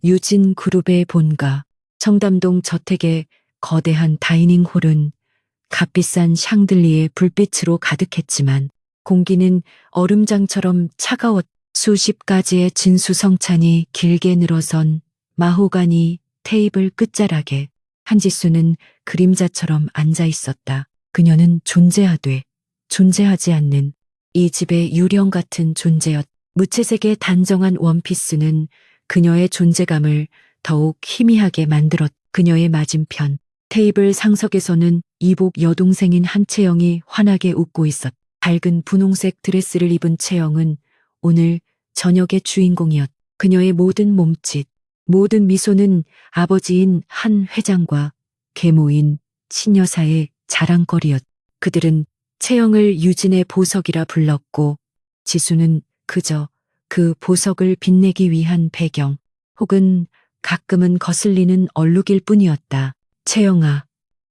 유진 그룹의 본가, 청담동 저택의 거대한 다이닝홀은 값비싼 샹들리에 불빛으로 가득했지만 공기는 얼음장처럼 차가웠. 수십 가지의 진수성찬이 길게 늘어선 마호가니 테이블 끝자락에 한지수는 그림자처럼 앉아 있었다. 그녀는 존재하되 존재하지 않는 이 집의 유령 같은 존재였. 무채색의 단정한 원피스는 그녀의 존재감을 더욱 희미하게 만들었. 그녀의 맞은편 테이블 상석에서는 이복 여동생인 한채영이 환하게 웃고 있었. 밝은 분홍색 드레스를 입은 채영은 오늘 저녁의 주인공이었. 그녀의 모든 몸짓, 모든 미소는 아버지인 한 회장과 계모인 신여사의 자랑거리였. 그들은 채영을 유진의 보석이라 불렀고 지수는 그저 그 보석을 빛내기 위한 배경 혹은 가끔은 거슬리는 얼룩일 뿐이었다. 채영아,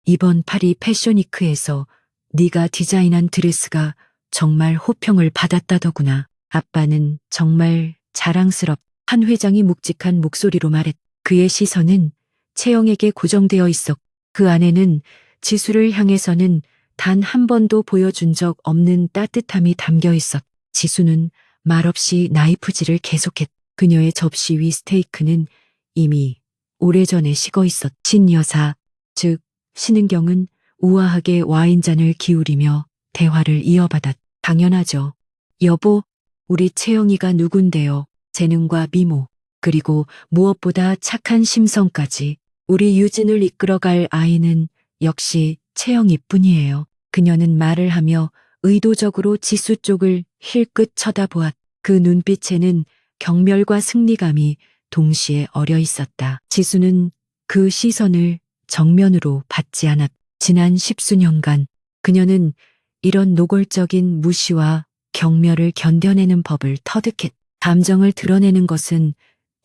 이번 파리 패션위크에서 네가 디자인한 드레스가 정말 호평을 받았다더구나. 아빠는 정말 자랑스럽. 한 회장이 묵직한 목소리로 말했. 그의 시선은 채영에게 고정되어 있었. 그 안에는 지수를 향해서는 단 한 번도 보여준 적 없는 따뜻함이 담겨 있었. 지수는 말없이 나이프질을 계속했. 그녀의 접시 위 스테이크는 이미 오래전에 식어 있었. 신여사, 즉 신은경은 우아하게 와인잔을 기울이며 대화를 이어받았. 당연하죠. 여보, 우리 채영이가 누군데요. 재능과 미모, 그리고 무엇보다 착한 심성까지 우리 유진을 이끌어갈 아이는 역시 채영이뿐이에요. 그녀는 말을 하며 의도적으로 지수 쪽을 힐끗 쳐다보았. 그 눈빛에는 경멸과 승리감이 동시에 어려 있었다. 지수는 그 시선을 정면으로 받지 않았. 지난 10수년간 그녀는 이런 노골적인 무시와 경멸을 견뎌내는 법을 터득했. 감정을 드러내는 것은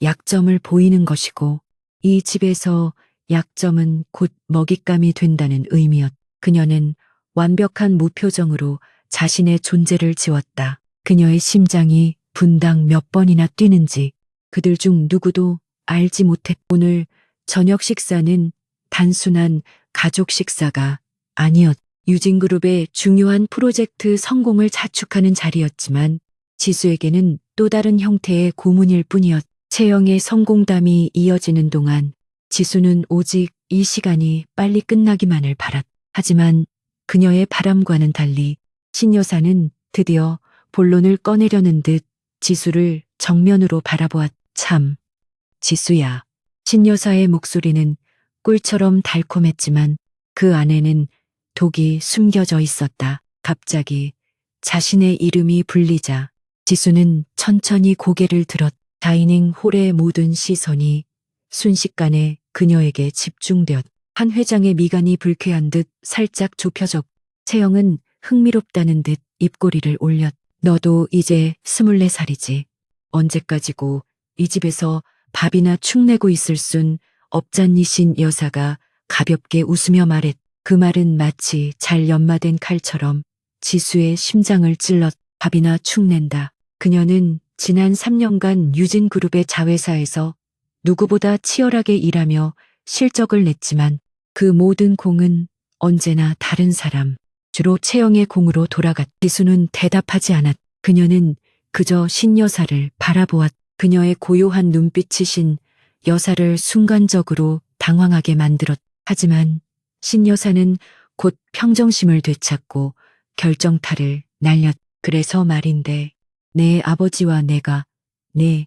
약점을 보이는 것이고 이 집에서 약점은 곧 먹잇감이 된다는 의미였. 그녀는 완벽한 무표정으로 자신의 존재를 지웠다. 그녀의 심장이 분당 몇 번이나 뛰는지 그들 중 누구도 알지 못했. 오늘 저녁 식사는 단순한 가족 식사가 아니었. 유진그룹의 중요한 프로젝트 성공을 자축하는 자리였지만 지수에게는 또 다른 형태의 고문일 뿐이었. 채영의 성공담이 이어지는 동안 지수는 오직 이 시간이 빨리 끝나기만을 바랐. 하지만 그녀의 바람과는 달리 신여사는 드디어 본론을 꺼내려는 듯 지수를 정면으로 바라보았. 참, 지수야. 신여사의 목소리는 꿀처럼 달콤했지만 그 안에는 독이 숨겨져 있었다. 갑자기 자신의 이름이 불리자 지수는 천천히 고개를 들었. 다이닝 홀의 모든 시선이 순식간에 그녀에게 집중되었. 한 회장의 미간이 불쾌한 듯 살짝 좁혀졌. 채영은 흥미롭다는 듯 입꼬리를 올렸. 너도 이제 24살이지. 언제까지고 이 집에서 밥이나 축내고 있을 순 없잖니. 신 여사가 가볍게 웃으며 말했. 그 말은 마치 잘 연마된 칼처럼 지수의 심장을 찔렀. 밥이나 축낸다. 그녀는 지난 3년간 유진그룹의 자회사에서 누구보다 치열하게 일하며 실적을 냈지만 그 모든 공은 언제나 다른 사람, 주로 채영의 공으로 돌아갔. 지수는 대답하지 않았. 그녀는 그저 신여사를 바라보았. 그녀의 고요한 눈빛이 신 여사를 순간적으로 당황하게 만들었. 하지만 신여사는 곧 평정심을 되찾고 결정타를 날렸. 그래서 말인데 내 아버지와 내가 내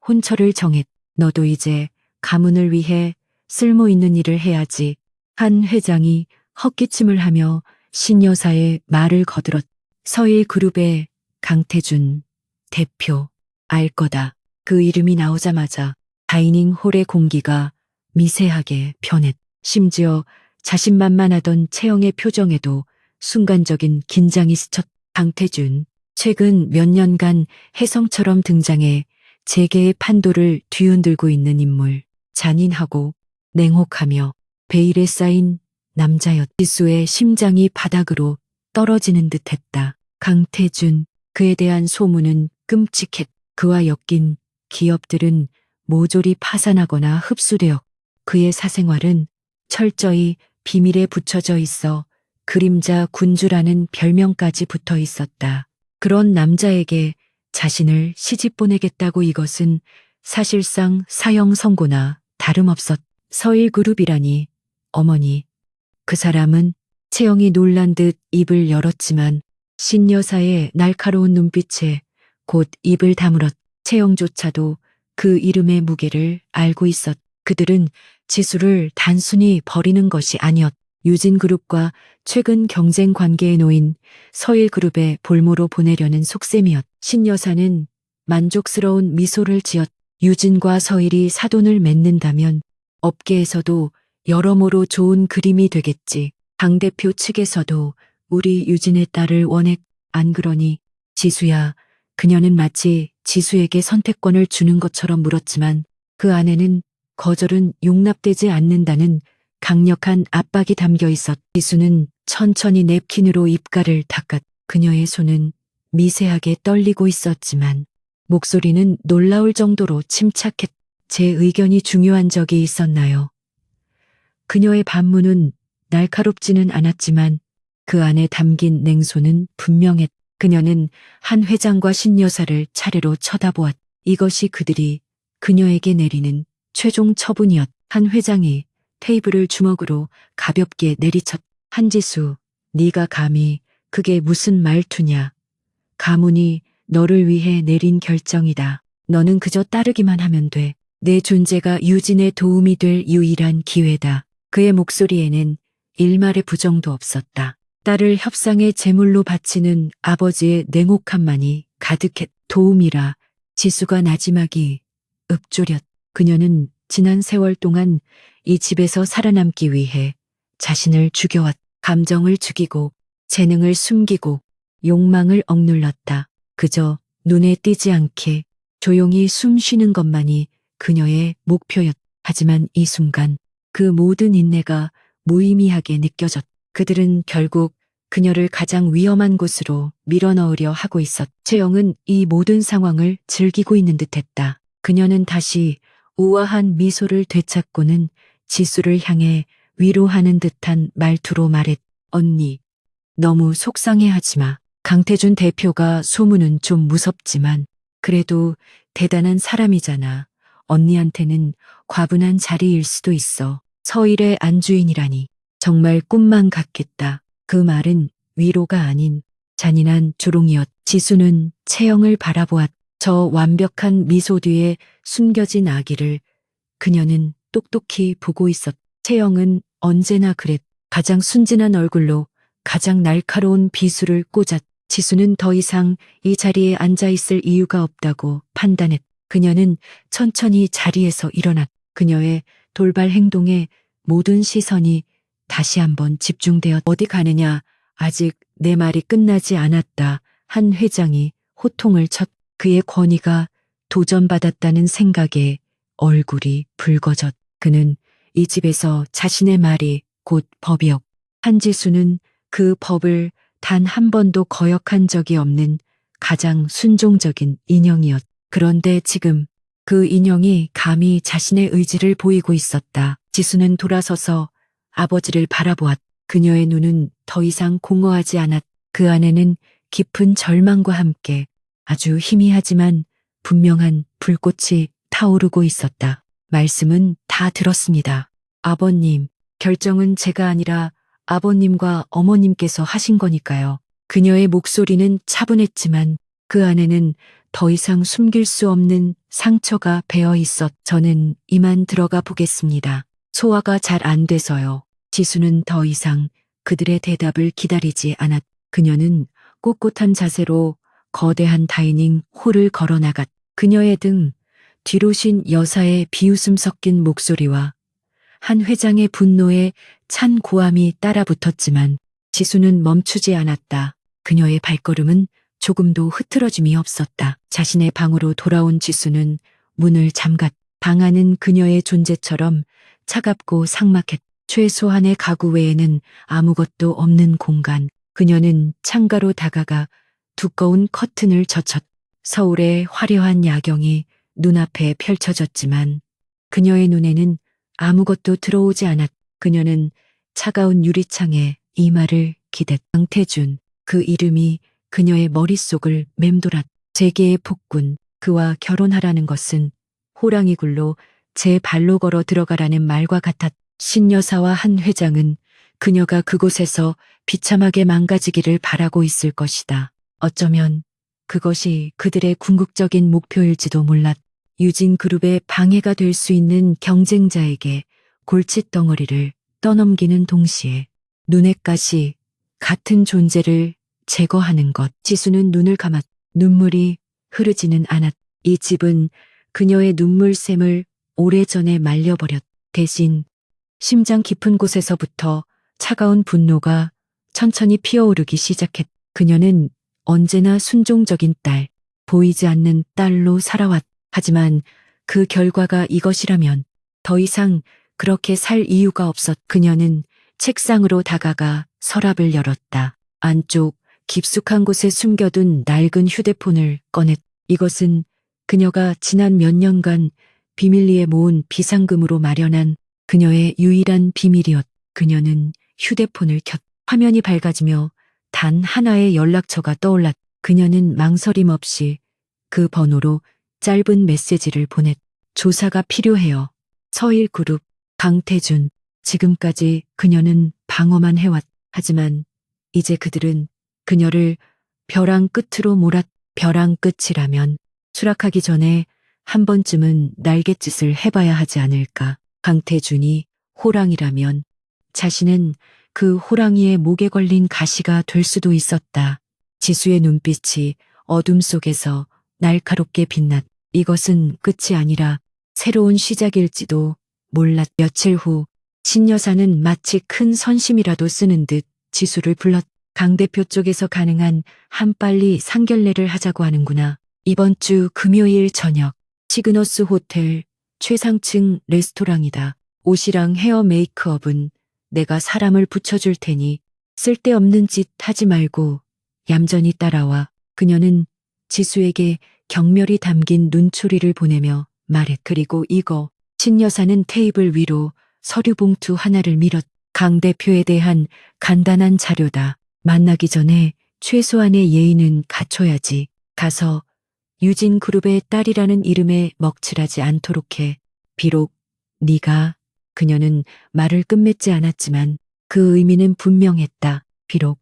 혼처를 정했. 너도 이제 가문을 위해 쓸모있는 일을 해야지. 한 회장이 헛기침을 하며 신여사의 말을 거들었. 서일그룹의 강태준 대표. 알 거다. 그 이름이 나오자마자 다이닝 홀의 공기가 미세하게 변했. 심지어 자신만만하던 채영의 표정에도 순간적인 긴장이 스쳤. 강태준. 최근 몇 년간 혜성처럼 등장해 재계의 판도를 뒤흔들고 있는 인물. 잔인하고 냉혹하며 베일에 쌓인 남자였. 지수의 심장이 바닥으로 떨어지는 듯했다. 강태준. 그에 대한 소문은 끔찍했. 그와 엮인 기업들은 모조리 파산하거나 흡수되어 그의 사생활은 철저히 비밀에 붙여져 있어 그림자 군주라는 별명까지 붙어 있었다. 그런 남자에게 자신을 시집 보내겠다고 이것은 사실상 사형 선고나 다름없었. 서일그룹이라니, 어머니. 그 사람은 채영이 놀란 듯 입을 열었지만 신여사의 날카로운 눈빛에 곧 입을 다물었. 채영조차도 그 이름의 무게를 알고 있었. 그들은 지수를 단순히 버리는 것이 아니었. 유진그룹과 최근 경쟁 관계에 놓인 서일그룹의 볼모로 보내려는 속셈이었. 신여사는 만족스러운 미소를 지었. 유진과 서일이 사돈을 맺는다면 업계에서도 여러모로 좋은 그림이 되겠지. 당대표 측에서도 우리 유진의 딸을 원해. 안 그러니? 지수야, 그녀는 마치 지수에게 선택권을 주는 것처럼 물었지만 그 안에는 거절은 용납되지 않는다는 강력한 압박이 담겨 있었. 지수는 천천히 냅킨으로 입가를 닦았. 그녀의 손은 미세하게 떨리고 있었지만 목소리는 놀라울 정도로 침착했. 제 의견이 중요한 적이 있었나요? 그녀의 반문은 날카롭지는 않았지만 그 안에 담긴 냉소는 분명했. 그녀는 한 회장과 신여사를 차례로 쳐다보았. 이것이 그들이 그녀에게 내리는 최종 처분이었. 한 회장이 테이블을 주먹으로 가볍게 내리쳤. 한지수, 네가 감히 그게 무슨 말투냐. 가문이 너를 위해 내린 결정이다. 너는 그저 따르기만 하면 돼. 내 존재가 유진의 도움이 될 유일한 기회다. 그의 목소리에는 일말의 부정도 없었다. 딸을 협상의 제물로 바치는 아버지의 냉혹함만이 가득했. 도움이라. 지수가 나지막이 읊조렸. 그녀는 지난 세월 동안 이 집에서 살아남기 위해 자신을 죽여왔. 감정을 죽이고 재능을 숨기고 욕망을 억눌렀다. 그저 눈에 띄지 않게 조용히 숨 쉬는 것만이 그녀의 목표였. 하지만 이 순간 그 모든 인내가 무의미하게 느껴졌. 그들은 결국 그녀를 가장 위험한 곳으로 밀어넣으려 하고 있었. 채영은 이 모든 상황을 즐기고 있는 듯했다. 그녀는 다시 우아한 미소를 되찾고는 지수를 향해 위로하는 듯한 말투로 말했. 언니, 너무 속상해하지 마. 강태준 대표가 소문은 좀 무섭지만 그래도 대단한 사람이잖아. 언니한테는 과분한 자리일 수도 있어. 서일의 안주인이라니. 정말 꿈만 같겠다. 그 말은 위로가 아닌 잔인한 조롱이었. 지수는 채영을 바라보았. 저 완벽한 미소 뒤에 숨겨진 아기를 그녀는 똑똑히 보고 있었. 채영은 언제나 그랬. 가장 순진한 얼굴로 가장 날카로운 비수를 꽂았. 지수는 더 이상 이 자리에 앉아 있을 이유가 없다고 판단했. 그녀는 천천히 자리에서 일어났. 그녀의 돌발 행동에 모든 시선이 다시 한번 집중되었. 어디 가느냐? 아직 내 말이 끝나지 않았다. 한 회장이 호통을 쳤. 그의 권위가 도전받았다는 생각에 얼굴이 붉어졌. 그는 이 집에서 자신의 말이 곧 법이었. 한지수는 그 법을 단 한 번도 거역한 적이 없는 가장 순종적인 인형이었. 그런데 지금 그 인형이 감히 자신의 의지를 보이고 있었다. 지수는 돌아서서 아버지를 바라보았. 그녀의 눈은 더 이상 공허하지 않았. 그 안에는 깊은 절망과 함께 아주 희미하지만 분명한 불꽃이 타오르고 있었다. 말씀은 다 들었습니다. 아버님, 결정은 제가 아니라 아버님과 어머님께서 하신 거니까요. 그녀의 목소리는 차분했지만 그 안에는 더 이상 숨길 수 없는 상처가 배어 있었. 저는 이만 들어가 보겠습니다. 소화가 잘 안 돼서요. 지수는 더 이상 그들의 대답을 기다리지 않았. 그녀는 꼿꼿한 자세로 거대한 다이닝 홀을 걸어나갔. 그녀의 등 뒤로 신 여사의 비웃음 섞인 목소리와 한 회장의 분노에 찬 고함이 따라붙었지만 지수는 멈추지 않았다. 그녀의 발걸음은 조금도 흐트러짐이 없었다. 자신의 방으로 돌아온 지수는 문을 잠갔. 방 안은 그녀의 존재처럼 차갑고 삭막했. 최소한의 가구 외에는 아무것도 없는 공간. 그녀는 창가로 다가가 두꺼운 커튼을 젖혔. 서울의 화려한 야경이 눈앞에 펼쳐졌지만 그녀의 눈에는 아무것도 들어오지 않았. 그녀는 차가운 유리창에 이마를 기댔. 강태준, 그 이름이 그녀의 머릿속을 맴돌았. 세계의 폭군, 그와 결혼하라는 것은 호랑이 굴로 제 발로 걸어 들어가라는 말과 같았. 신여사와 한 회장은 그녀가 그곳에서 비참하게 망가지기를 바라고 있을 것이다. 어쩌면 그것이 그들의 궁극적인 목표일지도 몰랐. 유진 그룹의 방해가 될 수 있는 경쟁자에게 골칫덩어리를 떠넘기는 동시에 눈엣가시 같은 존재를 제거하는 것. 지수는 눈을 감았. 눈물이 흐르지는 않았. 이 집은 그녀의 눈물샘을 오래전에 말려버렸. 대신 심장 깊은 곳에서부터 차가운 분노가 천천히 피어오르기 시작했. 그녀는 언제나 순종적인 딸, 보이지 않는 딸로 살아왔. 하지만 그 결과가 이것이라면 더 이상 그렇게 살 이유가 없었. 그녀는 책상으로 다가가 서랍을 열었다. 안쪽 깊숙한 곳에 숨겨둔 낡은 휴대폰을 꺼냈. 이것은 그녀가 지난 몇 년간 비밀리에 모은 비상금으로 마련한 그녀의 유일한 비밀이었. 그녀는 휴대폰을 켰. 화면이 밝아지며 단 하나의 연락처가 떠올랐. 그녀는 망설임 없이 그 번호로 짧은 메시지를 보냈. 조사가 필요해요. 서일그룹, 강태준. 지금까지 그녀는 방어만 해왔. 하지만 이제 그들은 그녀를 벼랑 끝으로 몰았. 벼랑 끝이라면 추락하기 전에 한 번쯤은 날갯짓을 해봐야 하지 않을까. 강태준이 호랑이라면 자신은 그 호랑이의 목에 걸린 가시가 될 수도 있었다. 지수의 눈빛이 어둠 속에서 날카롭게 빛났. 이것은 끝이 아니라 새로운 시작일지도 몰랐. 며칠 후 신여사는 마치 큰 선심이라도 쓰는 듯 지수를 불렀. 강 대표 쪽에서 가능한 한빨리 상견례를 하자고 하는구나. 이번 주 금요일 저녁 시그너스 호텔 최상층 레스토랑이다. 옷이랑 헤어 메이크업은 내가 사람을 붙여줄 테니 쓸데없는 짓 하지 말고 얌전히 따라와. 그녀는 지수에게 경멸이 담긴 눈초리를 보내며 말했. 그리고 이거. 신여사는 테이블 위로 서류 봉투 하나를 밀었. 강 대표에 대한 간단한 자료다. 만나기 전에 최소한의 예의는 갖춰야지. 가서 유진 그룹의 딸이라는 이름에 먹칠하지 않도록 해. 비록 네가. 그녀는 말을 끝맺지 않았지만 그 의미는 분명했다. 비록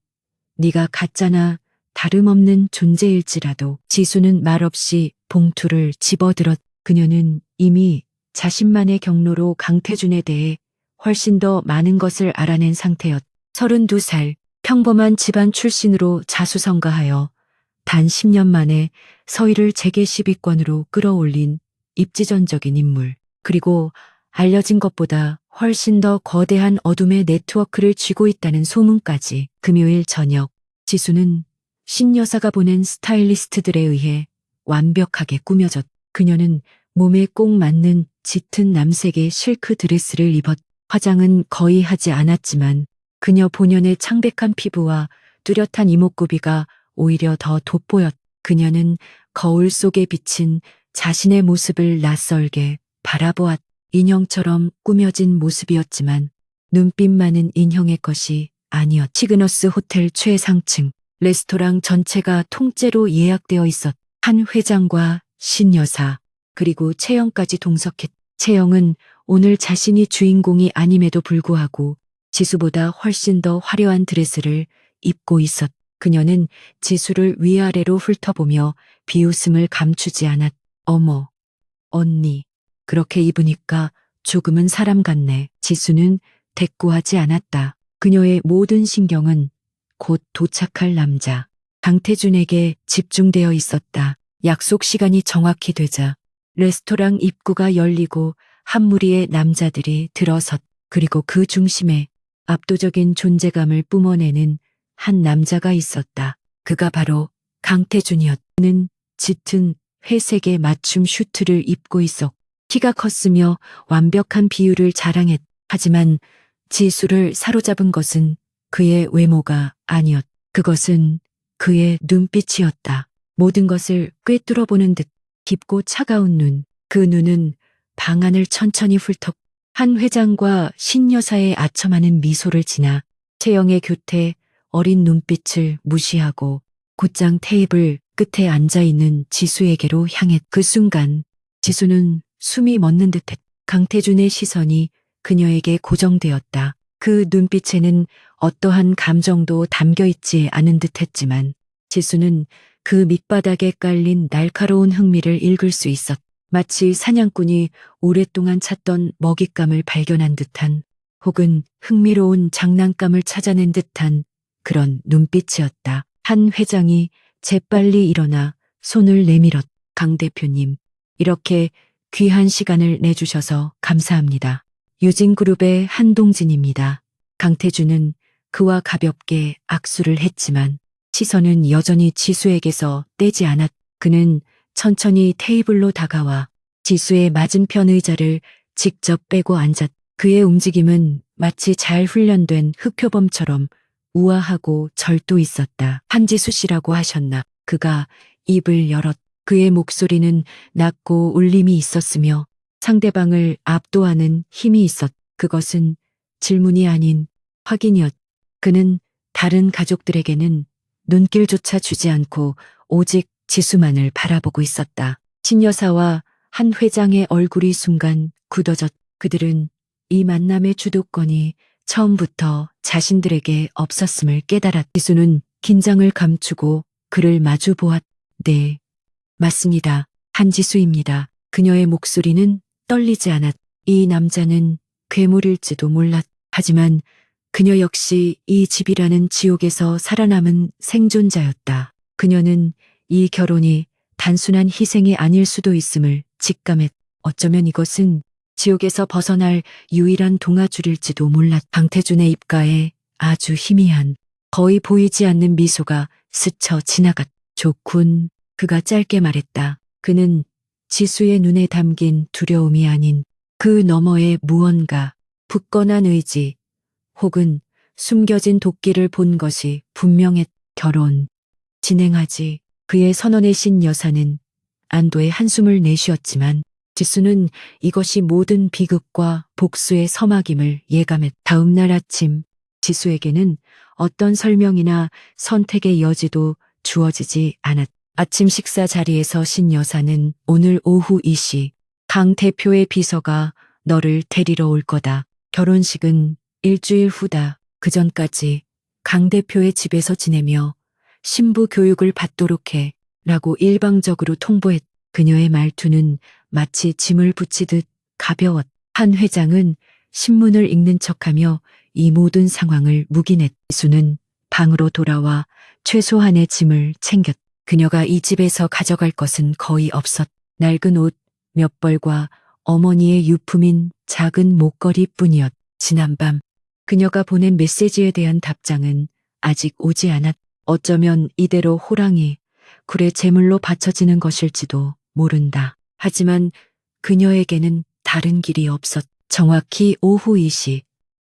네가 가짜나 다름없는 존재일지라도. 지수는 말없이 봉투를 집어들었. 그녀는 이미 자신만의 경로로 강태준에 대해 훨씬 더 많은 것을 알아낸 상태였. 32살 평범한 집안 출신으로 자수성가하여 단 10년 만에 서희를 재계 10위권으로 끌어올린 입지전적인 인물. 그리고 알려진 것보다 훨씬 더 거대한 어둠의 네트워크를 쥐고 있다는 소문까지. 금요일 저녁 지수는 신여사가 보낸 스타일리스트들에 의해 완벽하게 꾸며졌. 그녀는 몸에 꼭 맞는 짙은 남색의 실크 드레스를 입었. 화장은 거의 하지 않았지만 그녀 본연의 창백한 피부와 뚜렷한 이목구비가 오히려 더 돋보였. 그녀는 거울 속에 비친 자신의 모습을 낯설게 바라보았. 인형처럼 꾸며진 모습이었지만 눈빛만은 인형의 것이 아니었. 시그너스 호텔 최상층 레스토랑 전체가 통째로 예약되어 있었. 한 회장과 신여사 그리고 채영까지 동석했. 채영은 오늘 자신이 주인공이 아님에도 불구하고 지수보다 훨씬 더 화려한 드레스를 입고 있었. 그녀는 지수를 위아래로 훑어보며 비웃음을 감추지 않았. 어머, 언니, 그렇게 입으니까 조금은 사람 같네. 지수는 대꾸하지 않았다. 그녀의 모든 신경은 곧 도착할 남자 강태준에게 집중되어 있었다. 약속 시간이 정확히 되자 레스토랑 입구가 열리고 한 무리의 남자들이 들어섰. 그리고 그 중심에 압도적인 존재감을 뿜어내는 한 남자가 있었다. 그가 바로 강태준이었. 그는 짙은 회색의 맞춤 슈트를 입고 있었. 키가 컸으며 완벽한 비율을 자랑했. 하지만 지수를 사로잡은 것은 그의 외모가 아니었. 그것은 그의 눈빛이었다. 모든 것을 꿰뚫어보는 듯 깊고 차가운 눈. 그 눈은 방안을 천천히 훑어 한 회장과 신 여사의 아첨하는 미소를 지나 채영의 곁에 어린 눈빛을 무시하고 곧장 테이블 끝에 앉아있는 지수에게로 향했. 그 순간 지수는 숨이 멎는 듯했. 강태준의 시선이 그녀에게 고정되었다. 그 눈빛에는 어떠한 감정도 담겨있지 않은 듯했지만 지수는 그 밑바닥에 깔린 날카로운 흥미를 읽을 수 있었다. 마치 사냥꾼이 오랫동안 찾던 먹잇감을 발견한 듯한 혹은 흥미로운 장난감을 찾아낸 듯한 그런 눈빛이었다. 한 회장이 재빨리 일어나 손을 내밀었. 강 대표님, 이렇게 귀한 시간을 내주셔서 감사합니다. 유진그룹의 한동진입니다. 강태준은 그와 가볍게 악수를 했지만 시선은 여전히 지수에게서 떼지 않았. 그는 천천히 테이블로 다가와 지수의 맞은편 의자를 직접 빼고 앉았. 그의 움직임은 마치 잘 훈련된 흑표범처럼 우아하고 절도 있었다. 한지수 씨라고 하셨나? 그가 입을 열었. 그의 목소리는 낮고 울림이 있었으며 상대방을 압도하는 힘이 있었. 그것은 질문이 아닌 확인이었. 그는 다른 가족들에게는 눈길조차 주지 않고 오직 지수만을 바라보고 있었다. 신여사와 한 회장의 얼굴이 순간 굳어졌. 그들은 이 만남의 주도권이 처음부터 자신들에게 없었음을 깨달았. 지수는 긴장을 감추고 그를 마주 보았. 네, 맞습니다. 한지수입니다. 그녀의 목소리는 떨리지 않았. 이 남자는 괴물일지도 몰랐. 하지만 그녀 역시 이 집이라는 지옥에서 살아남은 생존자였다. 그녀는 이 결혼이 단순한 희생이 아닐 수도 있음을 직감했. 어쩌면 이것은 지옥에서 벗어날 유일한 동아줄일지도 몰랐. 강태준의 입가에 아주 희미한, 거의 보이지 않는 미소가 스쳐 지나갔. 좋군. 그가 짧게 말했다. 그는 지수의 눈에 담긴 두려움이 아닌 그 너머의 무언가, 굳건한 의지, 혹은 숨겨진 도끼를 본 것이 분명했. 결혼, 진행하지. 그의 선언의 신 여사는 안도의 한숨을 내쉬었지만 지수는 이것이 모든 비극과 복수의 서막임을 예감했. 다음 날 아침 지수에게는 어떤 설명이나 선택의 여지도 주어지지 않았. 아침 식사 자리에서 신 여사는 오늘 오후 2시 강 대표의 비서가 너를 데리러 올 거다. 결혼식은 일주일 후다. 그 전까지 강 대표의 집에서 지내며 신부 교육을 받도록 해 라고 일방적으로 통보했. 그녀의 말투는 마치 짐을 붙이듯 가벼웠. 한 회장은 신문을 읽는 척하며 이 모든 상황을 묵인했. 지수는 방으로 돌아와 최소한의 짐을 챙겼. 그녀가 이 집에서 가져갈 것은 거의 없었. 낡은 옷 몇 벌과 어머니의 유품인 작은 목걸이뿐이었. 지난밤 그녀가 보낸 메시지에 대한 답장은 아직 오지 않았. 어쩌면 이대로 호랑이, 굴의 제물로 바쳐지는 것일지도 모른다. 하지만 그녀에게는 다른 길이 없었. 정확히 오후 2시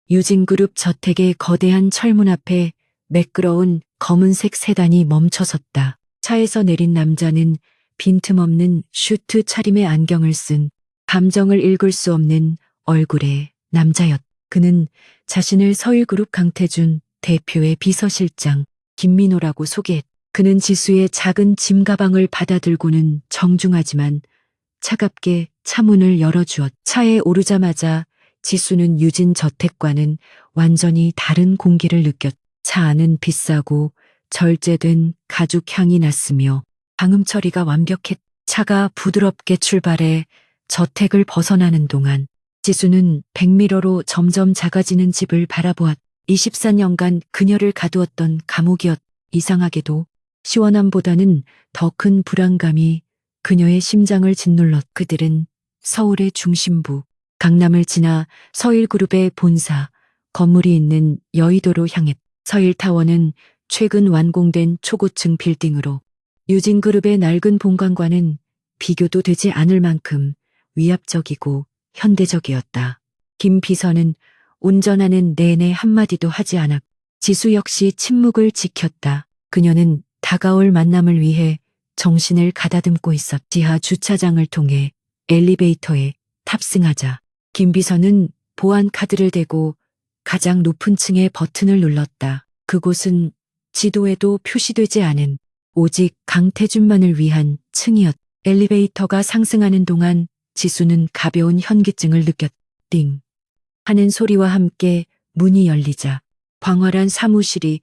유진그룹 저택의 거대한 철문 앞에 매끄러운 검은색 세단이 멈춰섰다. 차에서 내린 남자는 빈틈없는 슈트 차림의 안경을 쓴 감정을 읽을 수 없는 얼굴의 남자였. 그는 자신을 서일그룹 강태준 대표의 비서실장 김민호라고 소개했. 그는 지수의 작은 짐 가방을 받아들고는 정중하지만 차갑게 차문을 열어주었. 차에 오르자마자 지수는 유진 저택과는 완전히 다른 공기를 느꼈. 차 안은 비싸고 절제된 가죽 향이 났으며 방음 처리가 완벽했. 차가 부드럽게 출발해 저택을 벗어나는 동안 지수는 백미러로 점점 작아지는 집을 바라보았. 24년간 그녀를 가두었던 감옥이었. 이상하게도 시원함보다는 더 큰 불안감이 그녀의 심장을 짓눌렀. 그들은 서울의 중심부, 강남을 지나 서일그룹의 본사, 건물이 있는 여의도로 향했. 서일타워는 최근 완공된 초고층 빌딩으로 유진그룹의 낡은 본관과는 비교도 되지 않을 만큼 위압적이고 현대적이었다. 김 비서는 운전하는 내내 한마디도 하지 않았. 지수 역시 침묵을 지켰다. 그녀는 다가올 만남을 위해 정신을 가다듬고 있었. 지하 주차장을 통해 엘리베이터에 탑승하자 김 비서는 보안 카드를 대고 가장 높은 층의 버튼을 눌렀다. 그곳은 지도에도 표시되지 않은 오직 강태준만을 위한 층이었. 엘리베이터가 상승하는 동안 지수는 가벼운 현기증을 느꼈. 띵 하는 소리와 함께 문이 열리자 광활한 사무실이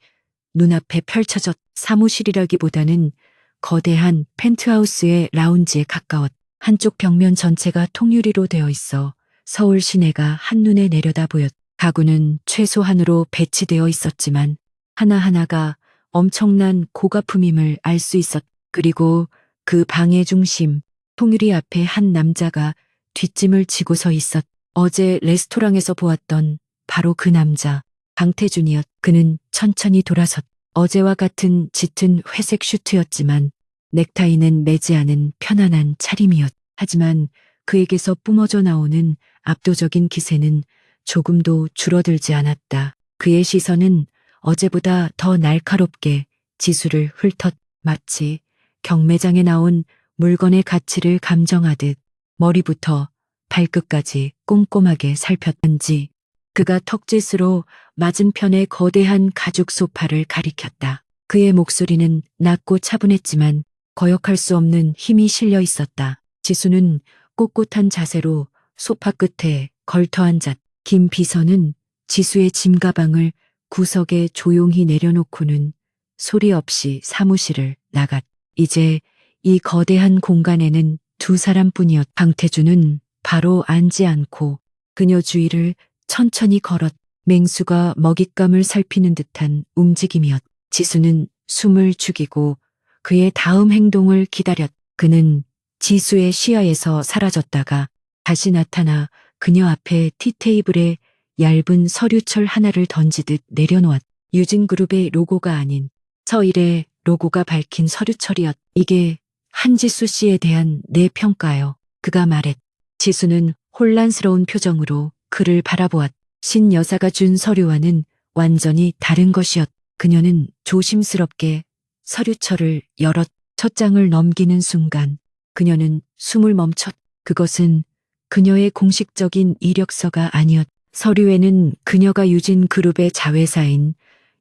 눈앞에 펼쳐졌. 사무실이라기보다는 거대한 펜트하우스의 라운지에 가까웠. 한쪽 벽면 전체가 통유리로 되어 있어 서울 시내가 한눈에 내려다 보였. 가구는 최소한으로 배치되어 있었지만 하나하나가 엄청난 고가품임을 알 수 있었. 그리고 그 방의 중심, 통유리 앞에 한 남자가 뒷짐을 지고 서 있었. 어제 레스토랑에서 보았던 바로 그 남자, 강태준이었. 그는 천천히 돌아섰. 어제와 같은 짙은 회색 슈트였지만 넥타이는 매지 않은 편안한 차림이었. 하지만 그에게서 뿜어져 나오는 압도적인 기세는 조금도 줄어들지 않았다. 그의 시선은 어제보다 더 날카롭게 지수를 훑었. 마치 경매장에 나온 물건의 가치를 감정하듯 머리부터 발끝까지 꼼꼼하게 살폈던지. 그가 턱짓으로 맞은편의 거대한 가죽 소파를 가리켰다. 그의 목소리는 낮고 차분했지만 거역할 수 없는 힘이 실려 있었다. 지수는 꼿꼿한 자세로 소파 끝에 걸터 앉았. 김 비서는 지수의 짐 가방을 구석에 조용히 내려놓고는 소리 없이 사무실을 나갔. 이제 이 거대한 공간에는 두 사람뿐이었. 강태준은 바로 앉지 않고 그녀 주위를 천천히 걸었. 맹수가 먹잇감을 살피는 듯한 움직임이었. 지수는 숨을 죽이고 그의 다음 행동을 기다렸. 그는 지수의 시야에서 사라졌다가 다시 나타나 그녀 앞에 티테이블에 얇은 서류철 하나를 던지듯 내려놓았. 유진그룹의 로고가 아닌 서일의 로고가 밝힌 서류철이었. 이게 한지수 씨에 대한 내 평가요. 그가 말했. 지수는 혼란스러운 표정으로 그를 바라보았. 신 여사가 준 서류와는 완전히 다른 것이었. 그녀는 조심스럽게 서류철을 열었. 첫 장을 넘기는 순간 그녀는 숨을 멈췄. 그것은 그녀의 공식적인 이력서가 아니었. 서류에는 그녀가 유진그룹의 자회사인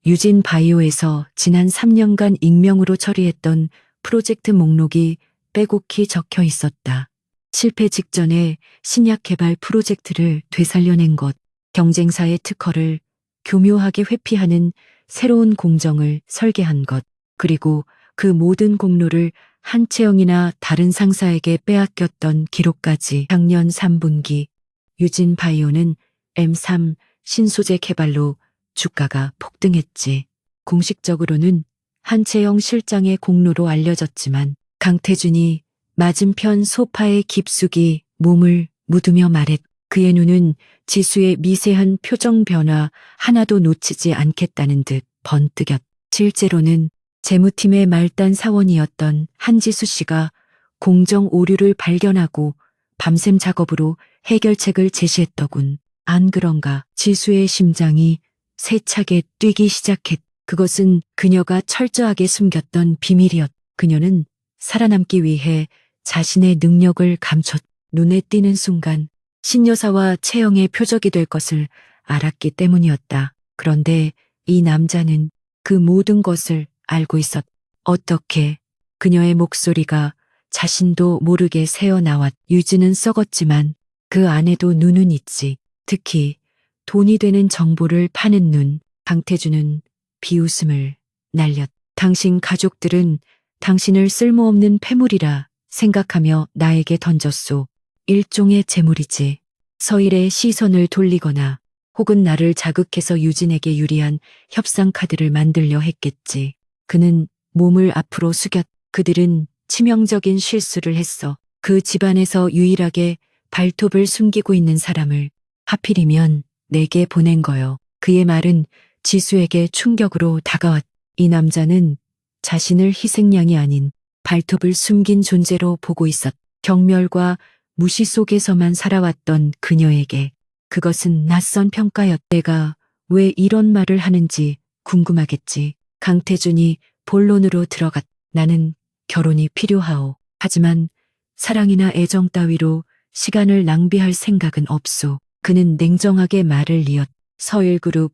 유진바이오에서 지난 3년간 익명으로 처리했던 프로젝트 목록이 빼곡히 적혀 있었다. 실패 직전에 신약 개발 프로젝트를 되살려낸 것, 경쟁사의 특허를 교묘하게 회피하는 새로운 공정을 설계한 것, 그리고 그 모든 공로를 한채영이나 다른 상사에게 빼앗겼던 기록까지. 작년 3분기 유진바이오는 M3 신소재 개발로 주가가 폭등했지. 공식적으로는 한채영 실장의 공로로 알려졌지만 강태준이 맞은편 소파에 깊숙이 몸을 묻으며 말했. 그의 눈은 지수의 미세한 표정 변화 하나도 놓치지 않겠다는 듯 번뜩였. 실제로는 재무팀의 말단 사원이었던 한지수 씨가 공정 오류를 발견하고 밤샘 작업으로 해결책을 제시했더군. 안 그런가? 지수의 심장이 세차게 뛰기 시작했. 그것은 그녀가 철저하게 숨겼던 비밀이었. 그녀는 살아남기 위해 자신의 능력을 감췄. 눈에 띄는 순간 신여사와 채영의 표적이 될 것을 알았기 때문이었다. 그런데 이 남자는 그 모든 것을 알고 있었. 어떻게? 그녀의 목소리가 자신도 모르게 새어나왔. 유진은 썩었지만 그 안에도 눈은 있지. 특히 돈이 되는 정보를 파는 눈. 강태준은 비웃음을 날렸. 당신 가족들은 당신을 쓸모없는 패물이라 생각하며 나에게 던졌소. 일종의 재물이지. 서일의 시선을 돌리거나 혹은 나를 자극해서 유진에게 유리한 협상 카드를 만들려 했겠지. 그는 몸을 앞으로 숙였. 그들은 치명적인 실수를 했어. 그 집안에서 유일하게 발톱을 숨기고 있는 사람을 하필이면 내게 보낸 거요. 그의 말은 지수에게 충격으로 다가왔. 이 남자는 자신을 희생양이 아닌 발톱을 숨긴 존재로 보고 있었. 경멸과 무시 속에서만 살아왔던 그녀에게 그것은 낯선 평가였. 내가 왜 이런 말을 하는지 궁금하겠지. 강태준이 본론으로 들어갔. 나는 결혼이 필요하오. 하지만 사랑이나 애정 따위로 시간을 낭비할 생각은 없소. 그는 냉정하게 말을 이었. 서일그룹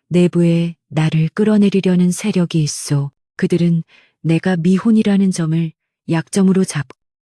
내부에 나를 끌어내리려는 세력이 있소. 그들은 내가 미혼이라는 점을 약점으로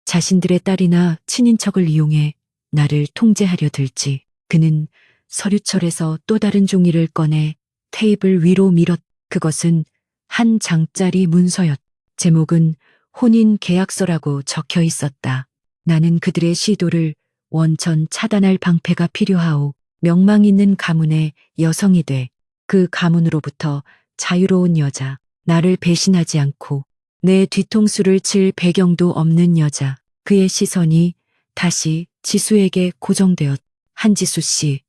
자신들의 딸이나 친인척을 이용해 나를 통제하려 들지. 그는 서류철에서 또 다른 종이를 꺼내 테이블 위로 밀었. 그것은 한 장짜리 문서였. 제목은 혼인 계약서라고 적혀 있었다. 나는 그들의 시도를 원천 차단할 방패가 필요하오. 명망 있는 가문의 여성이 돼. 그 가문으로부터 자유로운 여자. 나를 배신하지 않고 내 뒤통수를 칠 배경도 없는 여자. 그의 시선이 다시 지수에게 고정되었. 한지수 씨,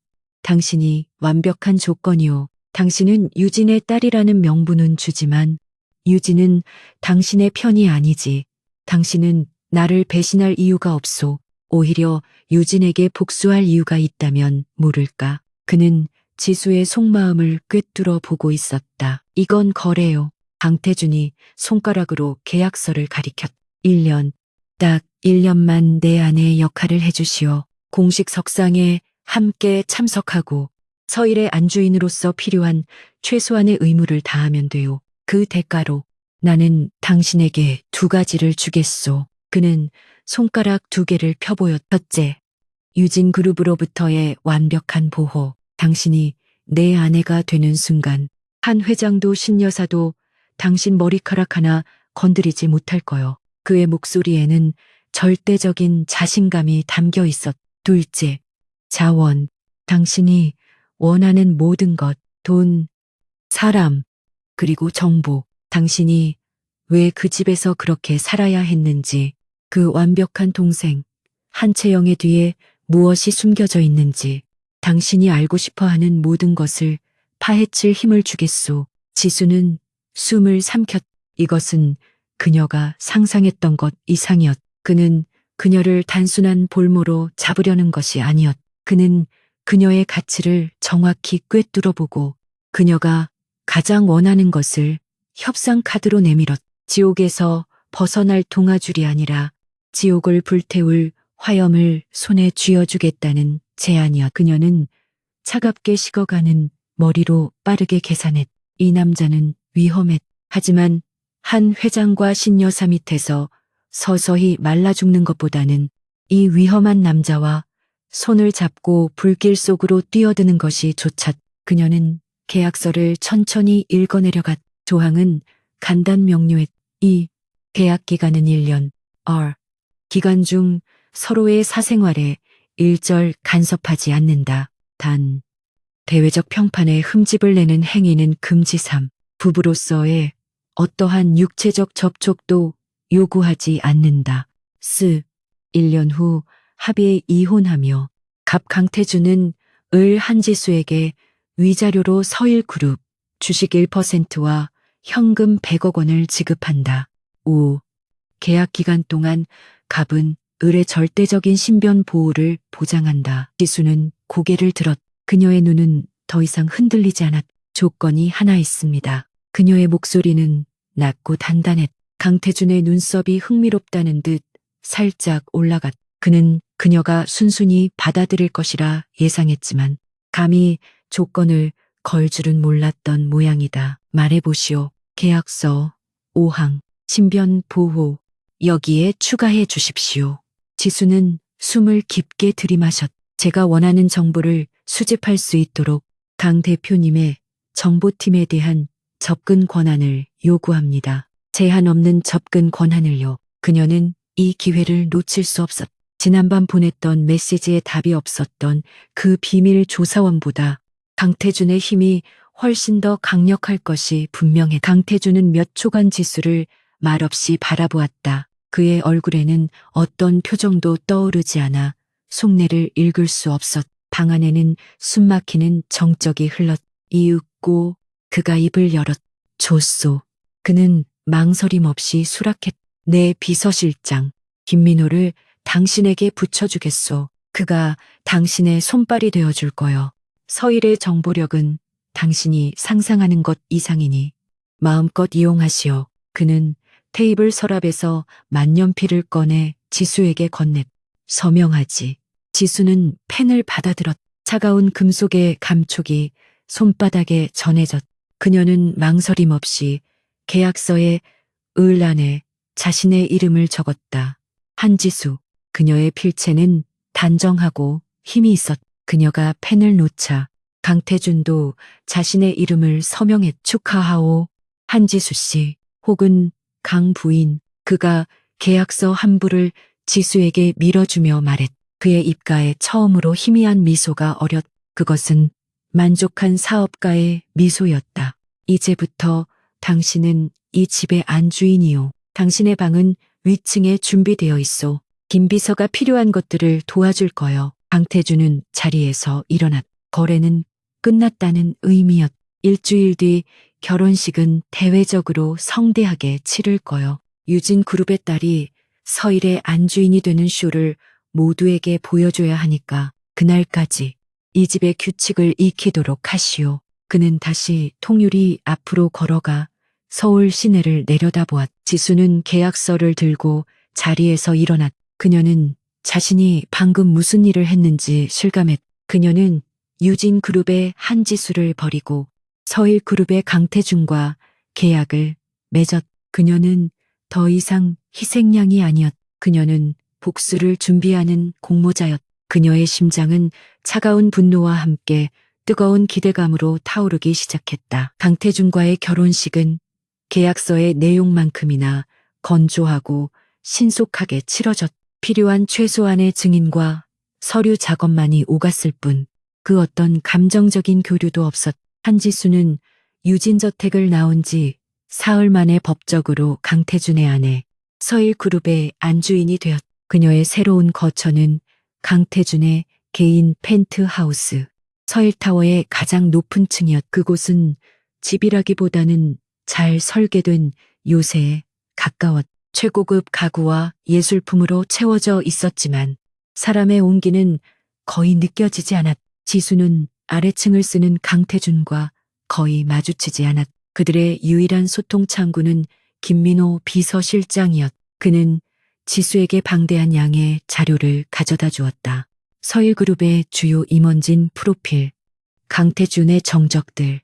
당신이 완벽한 조건이오. 당신은 유진의 딸이라는 명분은 주지만 유진은 당신의 편이 아니지. 당신은 나를 배신할 이유가 없소. 오히려 유진에게 복수할 이유가 있다면 모를까. 그는 지수의 속마음을 꿰뚫어 보고 있었다. 이건 거래요. 강태준이 손가락으로 계약서를 가리켰. 1년, 딱 1년만 내 아내의 역할을 해주시오. 공식 석상에 함께 참석하고 서일의 안주인으로서 필요한 최소한의 의무를 다하면 돼요. 그 대가로 나는 당신에게 2가지를 주겠소. 그는 손가락 2개를 펴보였. 첫째, 유진 그룹으로부터의 완벽한 보호. 당신이 내 아내가 되는 순간 한 회장도 신여사도 당신 머리카락 하나 건드리지 못할 거요. 그의 목소리에는 절대적인 자신감이 담겨 있었. 둘째, 자원. 당신이 원하는 모든 것, 돈, 사람, 그리고 정보. 당신이 왜 그 집에서 그렇게 살아야 했는지, 그 완벽한 동생, 한채영의 뒤에 무엇이 숨겨져 있는지, 당신이 알고 싶어 하는 모든 것을 파헤칠 힘을 주겠소. 지수는 숨을 삼켰. 이것은 그녀가 상상했던 것 이상이었. 그는 그녀를 단순한 볼모로 잡으려는 것이 아니었. 그는 그녀의 가치를 정확히 꿰뚫어 보고 그녀가 가장 원하는 것을 협상 카드로 내밀었. 지옥에서 벗어날 동아줄이 아니라 지옥을 불태울 화염을 손에 쥐어주겠다는 제안이었. 그녀는 차갑게 식어가는 머리로 빠르게 계산했. 이 남자는 위험했. 하지만 한 회장과 신여사 밑에서 서서히 말라 죽는 것보다는 이 위험한 남자와 손을 잡고 불길 속으로 뛰어드는 것이 좋았. 그녀는 계약서를 천천히 읽어내려갔. 조항은 간단 명료했. 이 계약 기간은 1년. 기간 중 서로의 사생활에 일절 간섭하지 않는다. 단, 대외적 평판에 흠집을 내는 행위는 금지. 3. 부부로서의 어떠한 육체적 접촉도 요구하지 않는다. 1년 후 합의에 이혼하며 갑 강태준은 을 한지수에게 위자료로 서일그룹 주식 1%와 현금 100억 원을 지급한다. 5. 계약 기간 동안 갑은 을의 절대적인 신변 보호를 보장한다. 지수는 고개를 들었. 그녀의 눈은 더 이상 흔들리지 않았. 조건이 하나 있습니다. 그녀의 목소리는 낮고 단단했. 강태준의 눈썹이 흥미롭다는 듯 살짝 올라갔. 그는 그녀가 순순히 받아들일 것이라 예상했지만 감히 조건을 걸 줄은 몰랐던 모양이다. 말해보시오. 계약서 5항 신변 보호 여기에 추가해 주십시오. 지수는 숨을 깊게 들이마셨. 제가 원하는 정보를 수집할 수 있도록 강 대표님의 정보팀에 대한 접근 권한을 요구합니다. 제한 없는 접근 권한을요. 그녀는 이 기회를 놓칠 수 없었. 지난밤 보냈던 메시지에 답이 없었던 그 비밀 조사원보다 강태준의 힘이 훨씬 더 강력할 것이 분명해. 강태준은 몇 초간 지수를 말없이 바라보았다. 그의 얼굴에는 어떤 표정도 떠오르지 않아 속내를 읽을 수 없었. 방 안에는 숨막히는 정적이 흘렀. 이윽고 그가 입을 열었. 조소. 그는 망설임 없이 수락했. 내 비서실장 김민호를 당신에게 붙여주겠소. 그가 당신의 손발이 되어줄 거요. 서일의 정보력은 당신이 상상하는 것 이상이니 마음껏 이용하시오. 그는 테이블 서랍에서 만년필을 꺼내 지수에게 건넸. 서명하지. 지수는 펜을 받아들었. 차가운 금속의 감촉이 손바닥에 전해졌. 그녀는 망설임 없이 계약서에 을 안에 자신의 이름을 적었다. 한지수. 그녀의 필체는 단정하고 힘이 있었. 그녀가 펜을 놓자 강태준도 자신의 이름을 서명했. 축하하오. 한지수 씨. 혹은 강 부인. 그가 계약서 한 부를 지수에게 밀어주며 말했. 그의 입가에 처음으로 희미한 미소가 어렸. 그것은 만족한 사업가의 미소였다. 이제부터 당신은 이 집의 안주인이요. 당신의 방은 위층에 준비되어 있소. 김 비서가 필요한 것들을 도와줄 거요. 강태준은 자리에서 일어났. 거래는 끝났다는 의미였. 일주일 뒤 결혼식은 대외적으로 성대하게 치를 거요. 유진 그룹의 딸이 서일의 안주인이 되는 쇼를 모두에게 보여줘야 하니까 그날까지 이 집의 규칙을 익히도록 하시오. 그는 다시 통유리 앞으로 걸어가 서울 시내를 내려다보았. 지수는 계약서를 들고 자리에서 일어났. 그녀는 자신이 방금 무슨 일을 했는지 실감했. 그녀는 유진 그룹의 한지수를 버리고 서일 그룹의 강태준과 계약을 맺었. 그녀는 더 이상 희생양이 아니었. 그녀는 복수를 준비하는 공모자였. 그녀의 심장은 차가운 분노와 함께 뜨거운 기대감으로 타오르기 시작했다. 강태준과의 결혼식은 계약서의 내용만큼이나 건조하고 신속하게 치러졌. 필요한 최소한의 증인과 서류 작업만이 오갔을 뿐 그 어떤 감정적인 교류도 없었. 한지수는 유진저택을 나온 지 사흘 만에 법적으로 강태준의 아내 서일그룹의 안주인이 되었. 그녀의 새로운 거처는 강태준의 개인 펜트하우스 서일타워의 가장 높은 층이었. 그곳은 집이라기보다는 잘 설계된 요새에 가까웠. 최고급 가구와 예술품으로 채워져 있었지만 사람의 온기는 거의 느껴지지 않았. 지수는 아래층을 쓰는 강태준과 거의 마주치지 않았. 그들의 유일한 소통 창구는 김민호 비서실장이었. 그는 지수에게 방대한 양의 자료를 가져다 주었다. 서일그룹의 주요 임원진 프로필, 강태준의 정적들,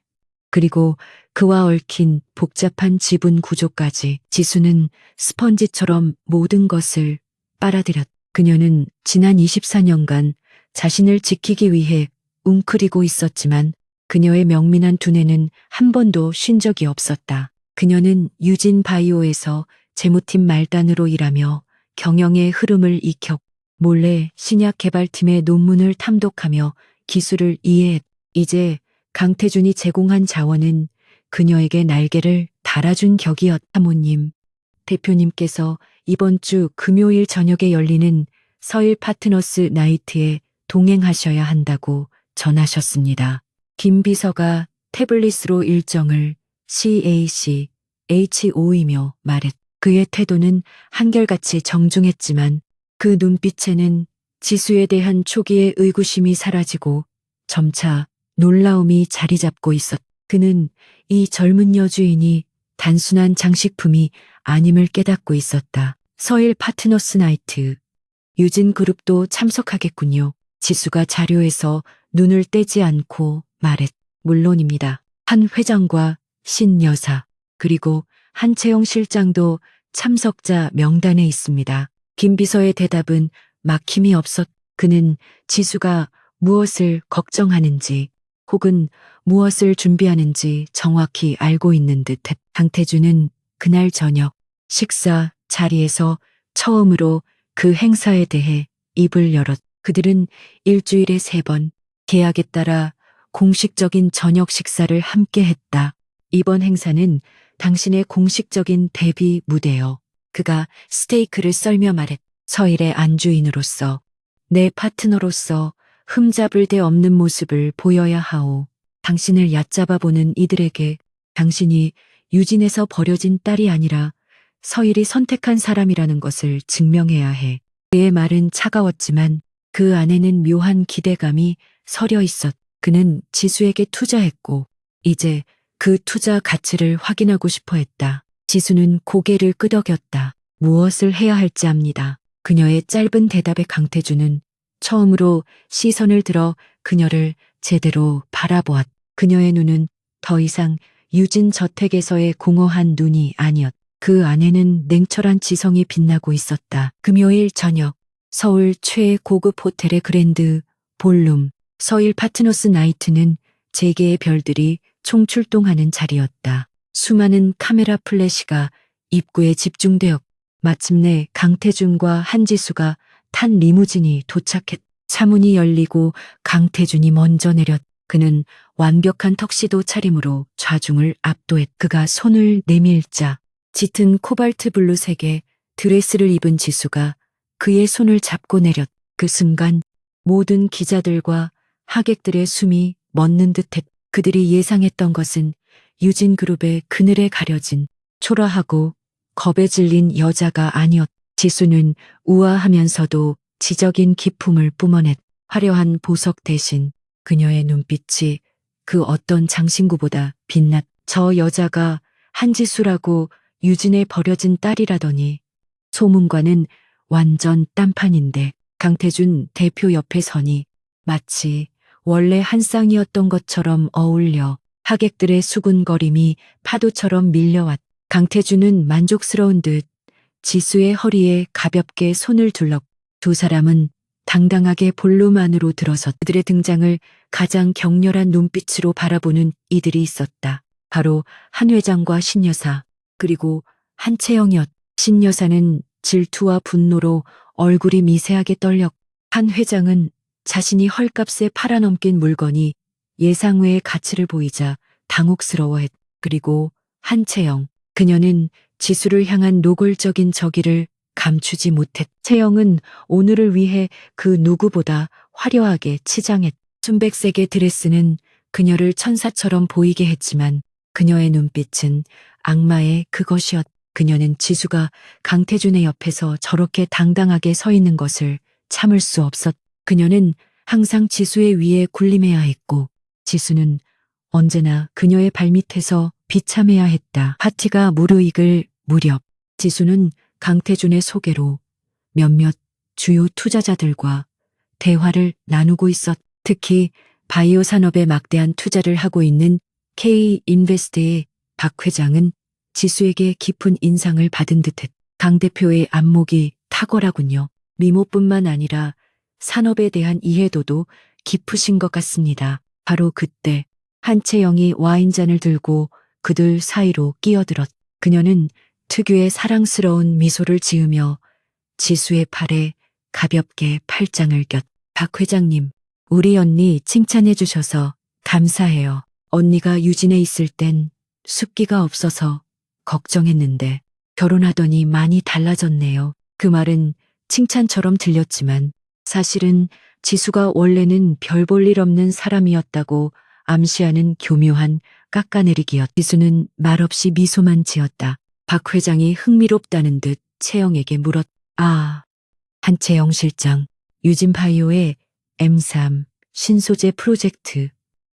그리고 그와 얽힌 복잡한 지분 구조까지. 지수는 스펀지처럼 모든 것을 빨아들였. 그녀는 지난 24년간 자신을 지키기 위해 웅크리고 있었지만 그녀의 명민한 두뇌는 한 번도 쉰 적이 없었다. 그녀는 유진 바이오에서 재무팀 말단으로 일하며 경영의 흐름을 익혔. 몰래 신약 개발팀의 논문을 탐독하며 기술을 이해했. 이제 강태준이 제공한 자원은 그녀에게 날개를 달아준 격이었. 사모님, 대표님께서 이번 주 금요일 저녁에 열리는 서일 파트너스 나이트에 동행하셔야 한다고 전하셨습니다. 김 비서가 태블릿으로 일정을 CACHO이며 말했. 그의 태도는 한결같이 정중했지만 그 눈빛에는 지수에 대한 초기의 의구심이 사라지고 점차 놀라움이 자리 잡고 있었. 그는 이 젊은 여주인이 단순한 장식품이 아님을 깨닫고 있었다. 서일 파트너스 나이트. 유진 그룹도 참석하겠군요. 지수가 자료에서 눈을 떼지 않고 말했. 물론입니다. 한 회장과 신 여사, 그리고 한채영 실장도 참석자 명단에 있습니다. 김 비서의 대답은 막힘이 없었. 그는 지수가 무엇을 걱정하는지 혹은 무엇을 준비하는지 정확히 알고 있는 듯했. 강태준은 그날 저녁 식사 자리에서 처음으로 그 행사에 대해 입을 열었. 그들은 일주일에 3번 계약에 따라 공식적인 저녁 식사를 함께 했다. 이번 행사는 당신의 공식적인 데뷔 무대요. 그가 스테이크를 썰며 말했. 서일의 안주인으로서, 내 파트너로서 흠잡을 데 없는 모습을 보여야 하오. 당신을 얕잡아 보는 이들에게 당신이 유진에서 버려진 딸이 아니라 서일이 선택한 사람이라는 것을 증명해야 해. 그의 말은 차가웠지만 그 안에는 묘한 기대감이 서려 있었. 그는 지수에게 투자했고 이제 그 투자 가치를 확인하고 싶어 했다. 지수는 고개를 끄덕였다. 무엇을 해야 할지 압니다. 그녀의 짧은 대답에 강태준은 처음으로 시선을 들어 그녀를 제대로 바라보았다. 그녀의 눈은 더 이상 유진 저택에서의 공허한 눈이 아니었다. 그 안에는 냉철한 지성이 빛나고 있었다. 금요일 저녁, 서울 최고급 호텔의 그랜드 볼룸, 서일 파트너스 나이트는 세 개의 별들이 총출동하는 자리였다. 수많은 카메라 플래시가 입구에 집중되었고 마침내 강태준과 한지수가 탄 리무진이 도착했다. 차문이 열리고 강태준이 먼저 내렸다. 그는 완벽한 턱시도 차림으로 좌중을 압도했다. 그가 손을 내밀자 짙은 코발트 블루색의 드레스를 입은 지수가 그의 손을 잡고 내렸다. 그 순간 모든 기자들과 하객들의 숨이 멎는 듯했다. 그들이 예상했던 것은 유진 그룹의 그늘에 가려진 초라하고 겁에 질린 여자가 아니었다. 지수는 우아하면서도 지적인 기품을 뿜어냈다. 화려한 보석 대신 그녀의 눈빛이 그 어떤 장신구보다 빛났다. 저 여자가 한지수라고 유진의 버려진 딸이라더니 소문과는 완전 딴판인데. 강태준 대표 옆에 서니 마치 원래 한 쌍이었던 것처럼 어울려 하객들의 수군거림이 파도처럼 밀려왔다. 강태준은 만족스러운 듯 지수의 허리에 가볍게 손을 둘렀고 두 사람은 당당하게 볼룸 안으로 들어서 그들의 등장을 가장 격렬한 눈빛으로 바라보는 이들이 있었다. 바로 한 회장과 신여사, 그리고 한채영이었다. 신여사는 질투와 분노로 얼굴이 미세하게 떨렸고 한 회장은 자신이 헐값에 팔아넘긴 물건이 예상외의 가치를 보이자 당혹스러워했다. 그리고 한채영, 그녀는 지수를 향한 노골적인 저기를 감추지 못했다. 채영은 오늘을 위해 그 누구보다 화려하게 치장했다. 순백색의 드레스는 그녀를 천사처럼 보이게 했지만 그녀의 눈빛은 악마의 그것이었다. 그녀는 지수가 강태준의 옆에서 저렇게 당당하게 서 있는 것을 참을 수 없었다. 그녀는 항상 지수의 위에 군림해야 했고 지수는 언제나 그녀의 발밑에서 비참해야 했다. 파티가 무르익을 무렵 지수는 강태준의 소개로 몇몇 주요 투자자들과 대화를 나누고 있었다. 특히 바이오 산업에 막대한 투자를 하고 있는 K인베스트의 박 회장은 지수에게 깊은 인상을 받은 듯했다. 강 대표의 안목이 탁월하군요. 미모뿐만 아니라 산업에 대한 이해도도 깊으신 것 같습니다. 바로 그때 한채영이 와인잔을 들고 그들 사이로 끼어들었다. 그녀는 특유의 사랑스러운 미소를 지으며 지수의 팔에 가볍게 팔짱을 꼈다. 박 회장님, 우리 언니 칭찬해 주셔서 감사해요. 언니가 유진에 있을 땐 숫기가 없어서 걱정했는데 결혼하더니 많이 달라졌네요. 그 말은 칭찬처럼 들렸지만 사실은 지수가 원래는 별 볼 일 없는 사람이었다고 암시하는 교묘한 깎아내리기였다. 지수는 말없이 미소만 지었다. 박 회장이 흥미롭다는 듯 채영에게 물었다. 아, 한채영 실장, 유진바이오의 M3 신소재 프로젝트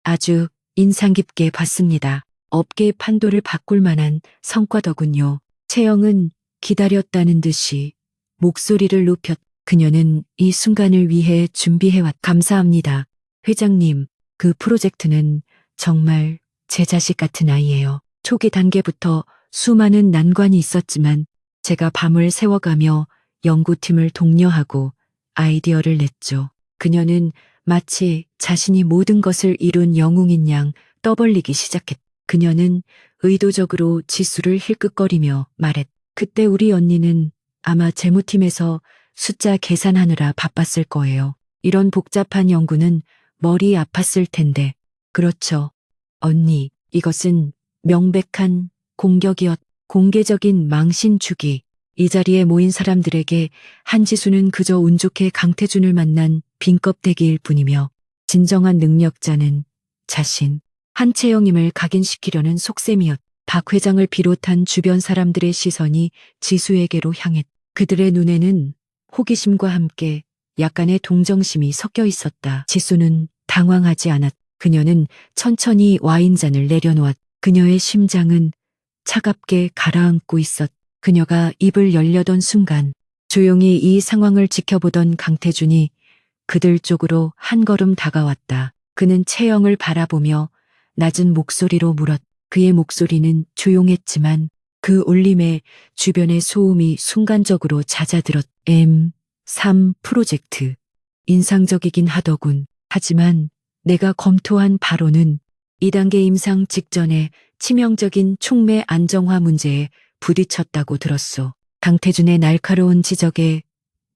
아주 인상 깊게 봤습니다. 업계의 판도를 바꿀 만한 성과더군요. 채영은 기다렸다는 듯이 목소리를 높였다. 그녀는 이 순간을 위해 준비해왔다. 감사합니다. 회장님, 그 프로젝트는 정말 제 자식 같은 아이예요. 초기 단계부터 수많은 난관이 있었지만 제가 밤을 새워가며 연구팀을 독려하고 아이디어를 냈죠. 그녀는 마치 자신이 모든 것을 이룬 영웅인 양 떠벌리기 시작했다. 그녀는 의도적으로 지수를 힐끗거리며 말했다. 그때 우리 언니는 아마 재무팀에서 숫자 계산하느라 바빴을 거예요. 이런 복잡한 연구는 머리 아팠을 텐데. 그렇죠. 언니, 이것은 명백한 공격이었. 공개적인 망신 주기. 이 자리에 모인 사람들에게 한지수는 그저 운 좋게 강태준을 만난 빈껍데기일 뿐이며 진정한 능력자는 자신, 한채영임을 각인시키려는 속셈이었다. 박 회장을 비롯한 주변 사람들의 시선이 지수에게로 향했다. 그들의 눈에는 호기심과 함께 약간의 동정심이 섞여 있었다. 지수는 당황하지 않았다. 그녀는 천천히 와인잔을 내려놓았다. 그녀의 심장은 차갑게 가라앉고 있었. 그녀가 입을 열려던 순간 조용히 이 상황을 지켜보던 강태준이 그들 쪽으로 한 걸음 다가왔다. 그는 채영을 바라보며 낮은 목소리로 물었. 그의 목소리는 조용했지만 그 울림에 주변의 소음이 순간적으로 잦아들었. M3 프로젝트. 인상적이긴 하더군. 하지만 내가 검토한 바로는 2단계 임상 직전에 치명적인 촉매 안정화 문제에 부딪혔다고 들었소. 강태준의 날카로운 지적에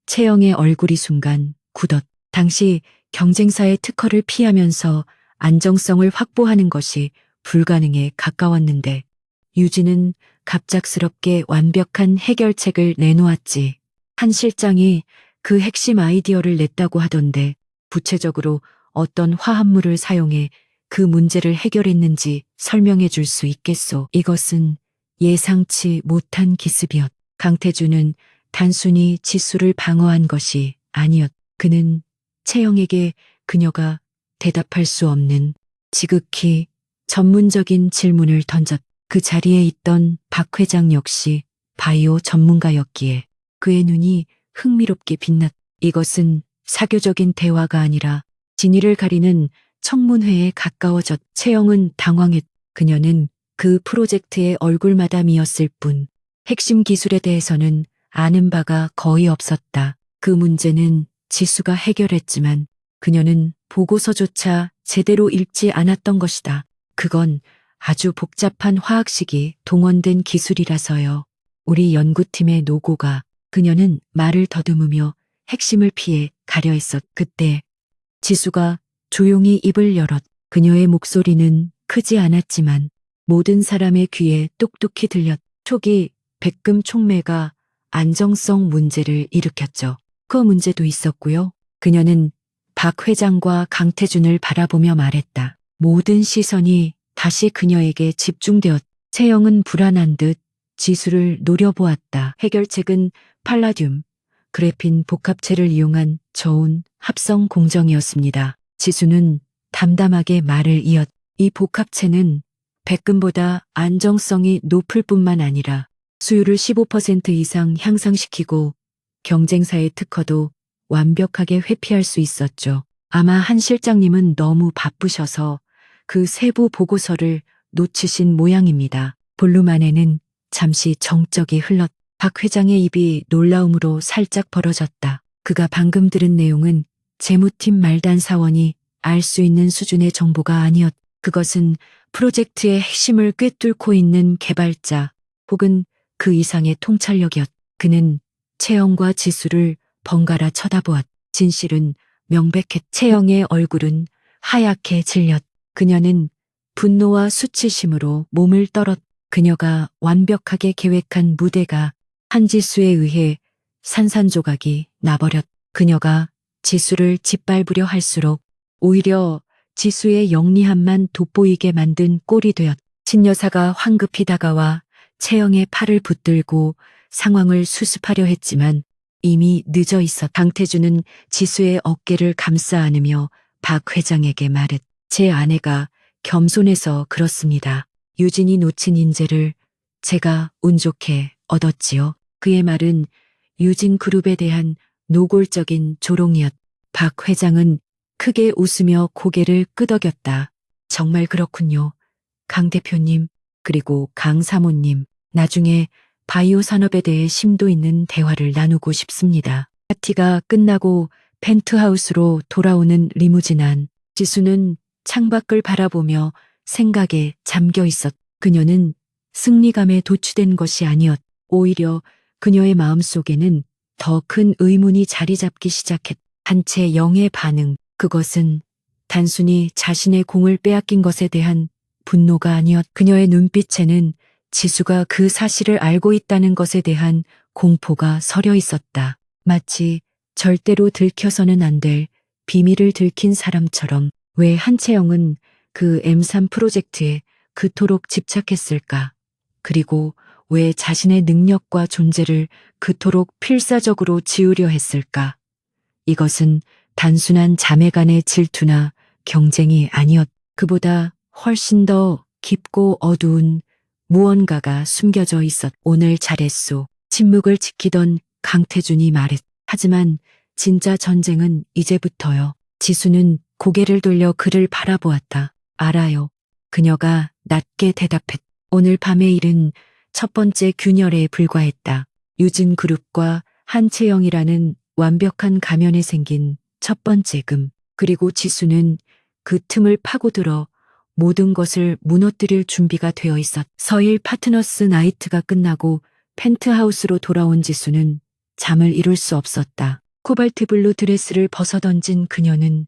채영의 얼굴이 순간 굳었. 당시 경쟁사의 특허를 피하면서 안정성을 확보하는 것이 불가능에 가까웠는데 유진은 갑작스럽게 완벽한 해결책을 내놓았지. 한 실장이 그 핵심 아이디어를 냈다고 하던데 구체적으로 어떤 화합물을 사용해 그 문제를 해결했는지 설명해 줄 수 있겠소. 이것은 예상치 못한 기습이었. 강태준은 단순히 지수를 방어한 것이 아니었. 그는 채영에게 그녀가 대답할 수 없는 지극히 전문적인 질문을 던졌. 그 자리에 있던 박 회장 역시 바이오 전문가였기에 그의 눈이 흥미롭게 빛났. 이것은 사교적인 대화가 아니라 진위를 가리는 청문회에 가까워졌. 채영은 당황했. 그녀는 그 프로젝트의 얼굴마담이었을 뿐 핵심 기술에 대해서는 아는 바가 거의 없었다. 그 문제는 지수가 해결했지만 그녀는 보고서조차 제대로 읽지 않았던 것이다. 그건 아주 복잡한 화학식이 동원된 기술이라서요. 우리 연구팀의 노고가. 그녀는 말을 더듬으며 핵심을 피해 가려 했었. 그때 지수가 조용히 입을 열었. 그녀의 목소리는 크지 않았지만 모든 사람의 귀에 똑똑히 들렸. 초기 백금 촉매가 안정성 문제를 일으켰죠. 그 문제도 있었고요. 그녀는 박 회장과 강태준을 바라보며 말했다. 모든 시선이 다시 그녀에게 집중되었. 채영은 불안한 듯 지수를 노려보았다. 해결책은 팔라듐, 그래핀 복합체를 이용한 저온 합성 공정이었습니다. 지수는 담담하게 말을 이었. 이 복합체는 백금보다 안정성이 높을 뿐만 아니라 수율을 15% 이상 향상시키고 경쟁사의 특허도 완벽하게 회피할 수 있었죠. 아마 한 실장님은 너무 바쁘셔서 그 세부 보고서를 놓치신 모양입니다. 볼륨 안에는 잠시 정적이 흘렀. 박 회장의 입이 놀라움으로 살짝 벌어졌다. 그가 방금 들은 내용은 재무팀 말단 사원이 알 수 있는 수준의 정보가 아니었. 그것은 프로젝트의 핵심을 꿰뚫고 있는 개발자 혹은 그 이상의 통찰력이었. 그는 채영과 지수를 번갈아 쳐다보았. 진실은 명백했. 채영의 얼굴은 하얗게 질렸. 그녀는 분노와 수치심으로 몸을 떨었. 그녀가 완벽하게 계획한 무대가 한지수에 의해 산산조각이 나버렸. 그녀가 지수를 짓밟으려 할수록 오히려 지수의 영리함만 돋보이게 만든 꼴이 되었. 신여사가 황급히 다가와 채영의 팔을 붙들고 상황을 수습하려 했지만 이미 늦어 있었. 강태준은 지수의 어깨를 감싸 안으며 박 회장에게 말했. 제 아내가 겸손해서 그렇습니다. 유진이 놓친 인재를 제가 운 좋게 얻었지요. 그의 말은 유진 그룹에 대한 노골적인 조롱이었. 박 회장은 크게 웃으며 고개를 끄덕였다. 정말 그렇군요. 강 대표님, 그리고 강 사모님, 나중에 바이오 산업에 대해 심도 있는 대화를 나누고 싶습니다. 파티가 끝나고 펜트하우스로 돌아오는 리무진 안, 지수는 창밖을 바라보며 생각에 잠겨 있었. 그녀는 승리감에 도취된 것이 아니었. 오히려 그녀의 마음속에는 더 큰 의문이 자리 잡기 시작했. 한 채 영의 반응. 그것은 단순히 자신의 공을 빼앗긴 것에 대한 분노가 아니었. 그녀의 눈빛에는 지수가 그 사실을 알고 있다는 것에 대한 공포가 서려 있었다. 마치 절대로 들켜서는 안 될 비밀을 들킨 사람처럼. 왜 한채영은 그 M3 프로젝트에 그토록 집착했을까? 그리고 왜 자신의 능력과 존재를 그토록 필사적으로 지우려 했을까? 이것은 단순한 자매 간의 질투나 경쟁이 아니었. 그보다 훨씬 더 깊고 어두운 무언가가 숨겨져 있었. 오늘 잘했소. 침묵을 지키던 강태준이 말했. 하지만 진짜 전쟁은 이제부터요. 지수는 고개를 돌려 그를 바라보았다. 알아요. 그녀가 낮게 대답했. 오늘 밤의 일은 첫 번째 균열에 불과했다. 유진그룹과 한채영이라는 완벽한 가면에 생긴 첫 번째 금. 그리고 지수는 그 틈을 파고들어 모든 것을 무너뜨릴 준비가 되어 있었. 서일 파트너스 나이트가 끝나고 펜트하우스로 돌아온 지수는 잠을 이룰 수 없었다. 코발트 블루 드레스를 벗어던진 그녀는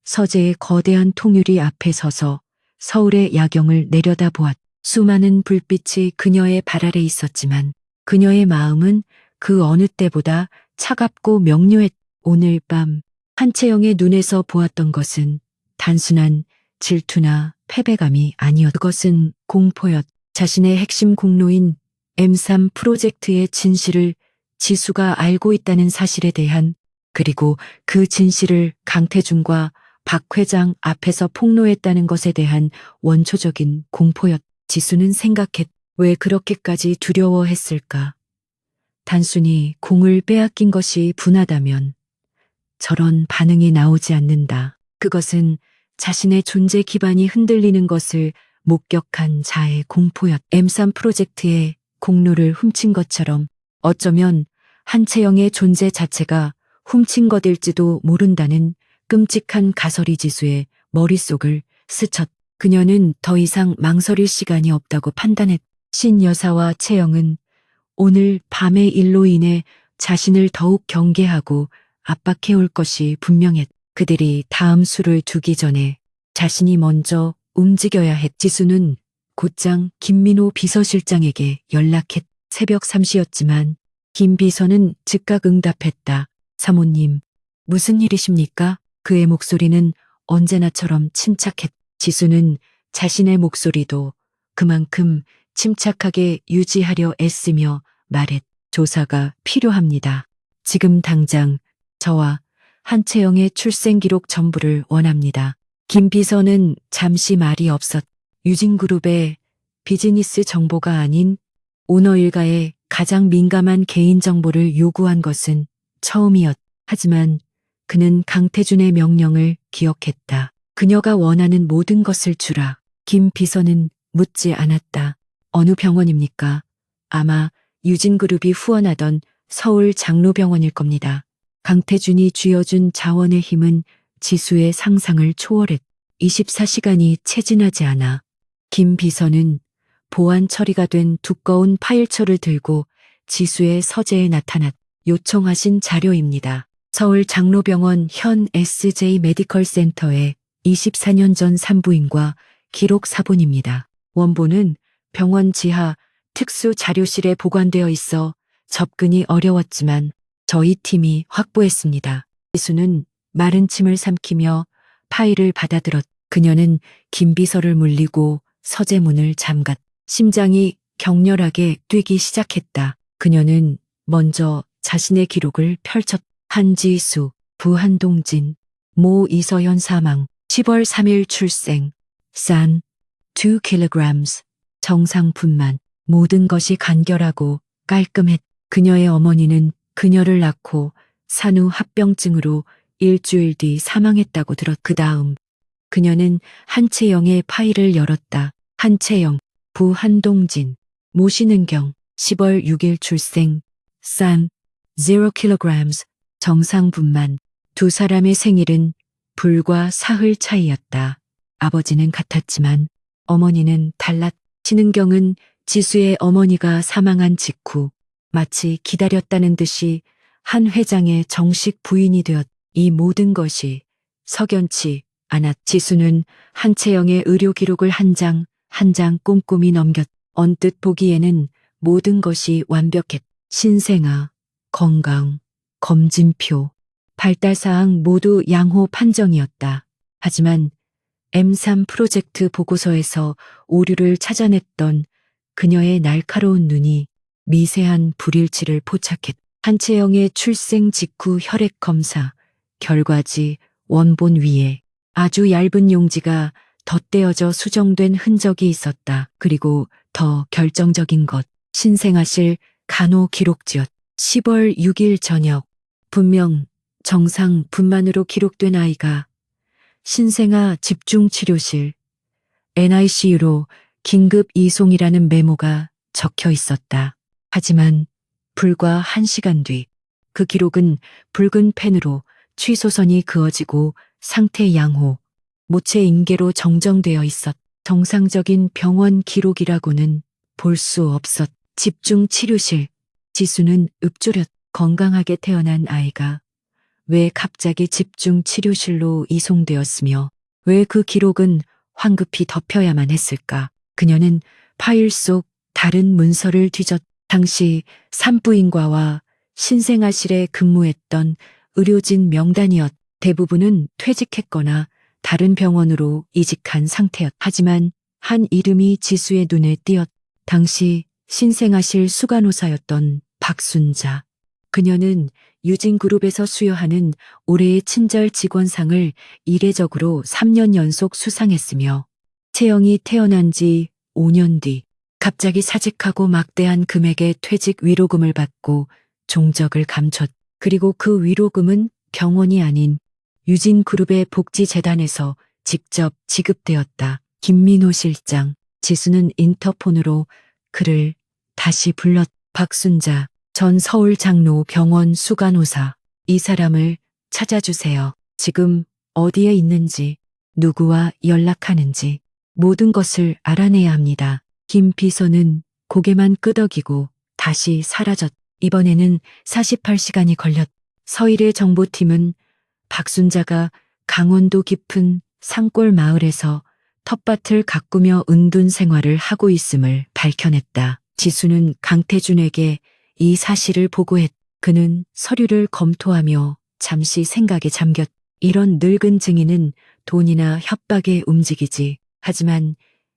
서재의 거대한 통유리 앞에 서서 서울의 야경을 내려다보았다. 수많은 불빛이 그녀의 발 아래 있었지만 그녀의 마음은 그 어느 때보다 차갑고 명료했. 오늘 밤 한채영의 눈에서 보았던 것은 단순한 질투나 패배감이 아니었. 그것은 공포였. 자신의 핵심 공로인 M3 프로젝트의 진실을 지수가 알고 있다는 사실에 대한, 그리고 그 진실을 강태준과 박 회장 앞에서 폭로했다는 것에 대한 원초적인 공포였. 지수는 생각했. 왜 그렇게까지 두려워했을까? 단순히 공을 빼앗긴 것이 분하다면 저런 반응이 나오지 않는다. 그것은 자신의 존재 기반이 흔들리는 것을 목격한 자의 공포였. M3 프로젝트의 공로를 훔친 것처럼 어쩌면 한채영의 존재 자체가 훔친 것일지도 모른다는 끔찍한 가설이 지수의 머릿속을 스쳤. 그녀는 더 이상 망설일 시간이 없다고 판단했. 신 여사와 채영은 오늘 밤의 일로 인해 자신을 더욱 경계하고 압박해올 것이 분명했. 그들이 다음 수를 두기 전에 자신이 먼저 움직여야 했. 지수는 곧장 김민호 비서실장에게 연락했. 새벽 3시였지만 김 비서는 즉각 응답했다. 사모님, 무슨 일이십니까? 그의 목소리는 언제나처럼 침착했. 지수는 자신의 목소리도 그만큼 침착하게 유지하려 애쓰며 말했. 조사가 필요합니다. 지금 당장 저와 한채영의 출생 기록 전부를 원합니다. 김 비서는 잠시 말이 없었. 유진그룹의 비즈니스 정보가 아닌 오너 일가의 가장 민감한 개인 정보를 요구한 것은 처음이었. 하지만 그는 강태준의 명령을 기억했다. 그녀가 원하는 모든 것을 주라. 김 비서는 묻지 않았다. 어느 병원입니까? 아마 유진그룹이 후원하던 서울 장로병원일 겁니다. 강태준이 쥐어준 자원의 힘은 지수의 상상을 초월했. 24시간이 채 지나지 않아 김 비서는 보안 처리가 된 두꺼운 파일초를 들고 지수의 서재에 나타났. 요청하신 자료입니다. 서울 장로병원 현 SJ 메디컬 센터의 24년 전 산부인과 기록 사본입니다. 원본은 병원 지하 특수 자료실에 보관되어 있어 접근이 어려웠지만 저희 팀이 확보했습니다. 지수는 마른 침을 삼키며 파일을 받아들었. 그녀는 김 비서를 물리고 서재 문을 잠갔. 심장이 격렬하게 뛰기 시작했다. 그녀는 먼저 자신의 기록을 펼쳤. 한지수, 부한동진, 모 이서연 사망, 10월 3일 출생, 산, 2kg, 정상 분만. 모든 것이 간결하고 깔끔했. 그녀의 어머니는 그녀를 낳고 산후 합병증으로 일주일 뒤 사망했다고 들었. 그 다음 그녀는 한채영의 파일을 열었다. 한채영, 부한동진, 모신은경, 10월 6일 출생, 산, 0kg, 정상 분만. 두 사람의 생일은 불과 사흘 차이였다. 아버지는 같았지만 어머니는 달랐. 신은경은 지수의 어머니가 사망한 직후 마치 기다렸다는 듯이 한 회장의 정식 부인이 되었. 이 모든 것이 석연치 않았. 지수는 한채영의 의료 기록을 한 장 한 장 꼼꼼히 넘겼. 언뜻 보기에는 모든 것이 완벽했. 신생아, 건강, 검진표, 발달사항 모두 양호 판정이었다. 하지만 M3 프로젝트 보고서에서 오류를 찾아냈던 그녀의 날카로운 눈이 미세한 불일치를 포착했. 한채영의 출생 직후 혈액 검사 결과지 원본 위에 아주 얇은 용지가 덧대어져 수정된 흔적이 있었다. 그리고 더 결정적인 것. 신생아실 간호기록지역 10월 6일 저녁. 분명 정상 분만으로 기록된 아이가 신생아 집중치료실 NICU로 긴급 이송이라는 메모가 적혀 있었다. 하지만 불과 1시간 뒤 그 기록은 붉은 펜으로 취소선이 그어지고 상태 양호, 모체 인계로 정정되어 있었. 정상적인 병원 기록이라고는 볼 수 없었. 집중치료실. 지수는 읊조렸. 건강하게 태어난 아이가 왜 갑자기 집중치료실로 이송되었으며 왜 그 기록은 황급히 덮여야만 했을까? 그녀는 파일 속 다른 문서를 뒤졌. 당시 산부인과와 신생아실에 근무했던 의료진 명단이었. 대부분은 퇴직했거나 다른 병원으로 이직한 상태였. 하지만 한 이름이 지수의 눈에 띄었. 당시 신생아실 수간호사였던 박순자. 그녀는 유진그룹에서 수여하는 올해의 친절 직원상을 이례적으로 3년 연속 수상했으며 채영이 태어난 지 5년 뒤 갑자기 사직하고 막대한 금액의 퇴직 위로금을 받고 종적을 감췄. 그리고 그 위로금은 병원이 아닌 유진그룹의 복지재단에서 직접 지급되었다. 김민호 실장. 지수는 인터폰으로 그를 다시 불렀. 박순자 전 서울장로병원 수간호사. 이 사람을 찾아주세요. 지금 어디에 있는지, 누구와 연락하는지 모든 것을 알아내야 합니다. 김 비서는 고개만 끄덕이고 다시 사라졌. 이번에는 48시간이 걸렸. 서일의 정보팀은 박순자가 강원도 깊은 산골 마을에서 텃밭을 가꾸며 은둔 생활을 하고 있음을 밝혀냈다. 지수는 강태준에게 이 사실을 보고했. 그는 서류를 검토하며 잠시 생각에 잠겼. 이런 늙은 증인은 돈이나 협박에 움직이지. 하지만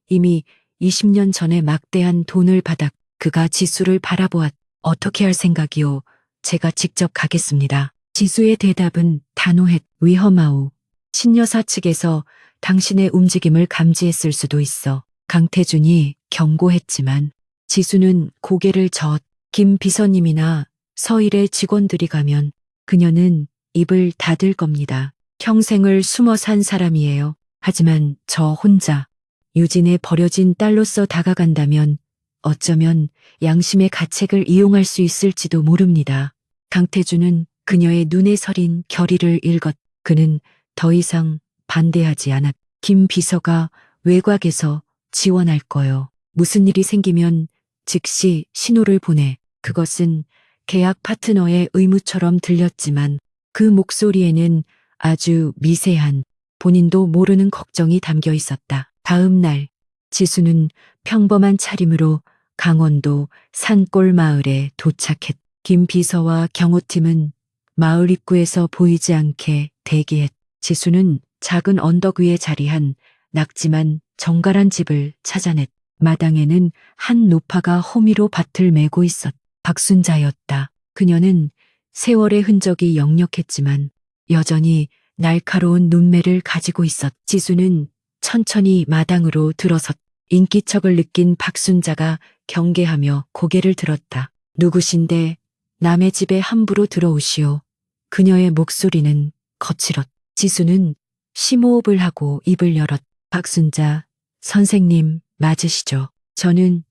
이미 20년 전에 막대한 돈을 받아. 그가 지수를 바라보았. 어떻게 할 생각이오? 제가 직접 가겠습니다. 지수의 대답은 단호했. 위험하오. 신여사 측에서 당신의 움직임을 감지했을 수도 있어. 강태준이 경고했지만 지수는 고개를 저었. 김 비서님이나 서일의 직원들이 가면 그녀는 입을 닫을 겁니다. 평생을 숨어 산 사람이에요. 하지만 저 혼자 유진의 버려진 딸로서 다가간다면 어쩌면 양심의 가책을 이용할 수 있을지도 모릅니다. 강태준은 그녀의 눈에 서린 결의를 읽었. 그는 더 이상 반대하지 않았. 김 비서가 외곽에서 지원할 거요. 무슨 일이 생기면 즉시 신호를 보내. 그것은 계약 파트너의 의무처럼 들렸지만 그 목소리에는 아주 미세한 본인도 모르는 걱정이 담겨 있었다. 다음 날 지수는 평범한 차림으로 강원도 산골 마을에 도착했. 김 비서와 경호팀은 마을 입구에서 보이지 않게 대기했. 지수는 작은 언덕 위에 자리한 낙지만 정갈한 집을 찾아냈. 마당에는 한 노파가 호미로 밭을 메고 있었. 박순자였다. 그녀는 세월의 흔적이 역력했지만 여전히 날카로운 눈매를 가지고 있었. 지수는 천천히 마당으로 들어섰. 인기척을 느낀 박순자가 경계하며 고개를 들었다. 누구신데 남의 집에 함부로 들어오시오. 그녀의 목소리는 거칠었. 지수는 심호흡을 하고 입을 열었. 박순자 선생님 맞으시죠? 저는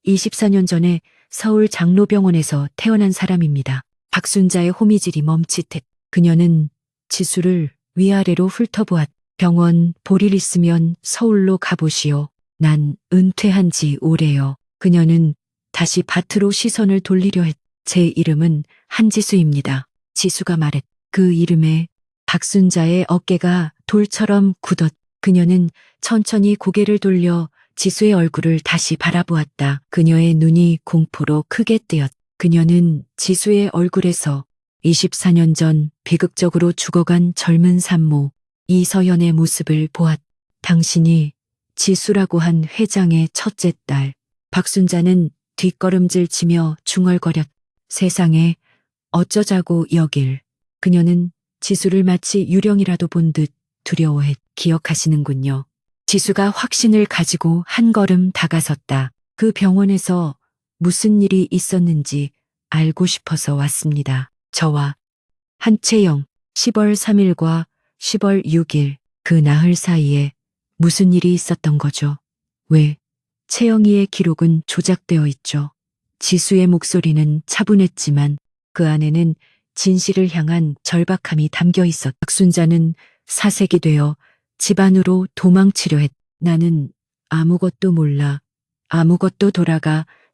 24년 전에 서울 장로병원에서 태어난 사람입니다. 박순자의 호미질이 멈칫했. 그녀는 지수를 위아래로 훑어보았. 병원 볼 일 있으면 서울로 가보시오. 난 은퇴한 지 오래요. 그녀는 다시 밭으로 시선을 돌리려 했. 제 이름은 한지수입니다. 지수가 말했. 그 이름에 박순자의 어깨가 돌처럼 굳었. 그녀는 천천히 고개를 돌려 지수의 얼굴을 다시 바라보았다. 그녀의 눈이 공포로 크게 뜨였. 그녀는 지수의 얼굴에서 24년 전 비극적으로 죽어간 젊은 산모 이서연의 모습을 보았. 당신이 지수라고 한 회장의 첫째 딸. 박순자는 뒷걸음질 치며 중얼거렸. 세상에 어쩌자고 여길. 그녀는 지수를 마치 유령이라도 본 듯 두려워했. 기억하시는군요. 지수가 확신을 가지고 한 걸음 다가섰다. 그 병원에서 무슨 일이 있었는지 알고 싶어서 왔습니다. 저와 한채영 10월 3일과 10월 6일 그 나흘 사이에 무슨 일이 있었던 거죠? 왜 채영이의 기록은 조작되어 있죠? 지수의 목소리는 차분했지만 그 안에는 진실을 향한 절박함이 담겨 있었. 박순자는 사색이 되어 집안으로 도망치려 했. 나는 아무것도 몰라. 아무것도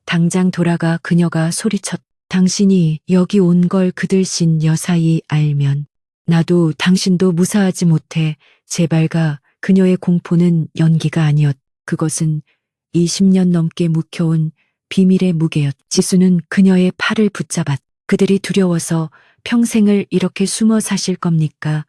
당장 돌아가 그녀가 소리쳤. 당신이 여기 온 걸 그들신 여사이 알면 나도 당신도 무사하지 못해. 제발가. 그녀의 공포는 연기가 아니었. 그것은 20년 넘게 묵혀온 비밀의 무게였. 지수는 그녀의 팔을 붙잡았. 그들이 두려워서 평생을 이렇게 숨어 사실 겁니까?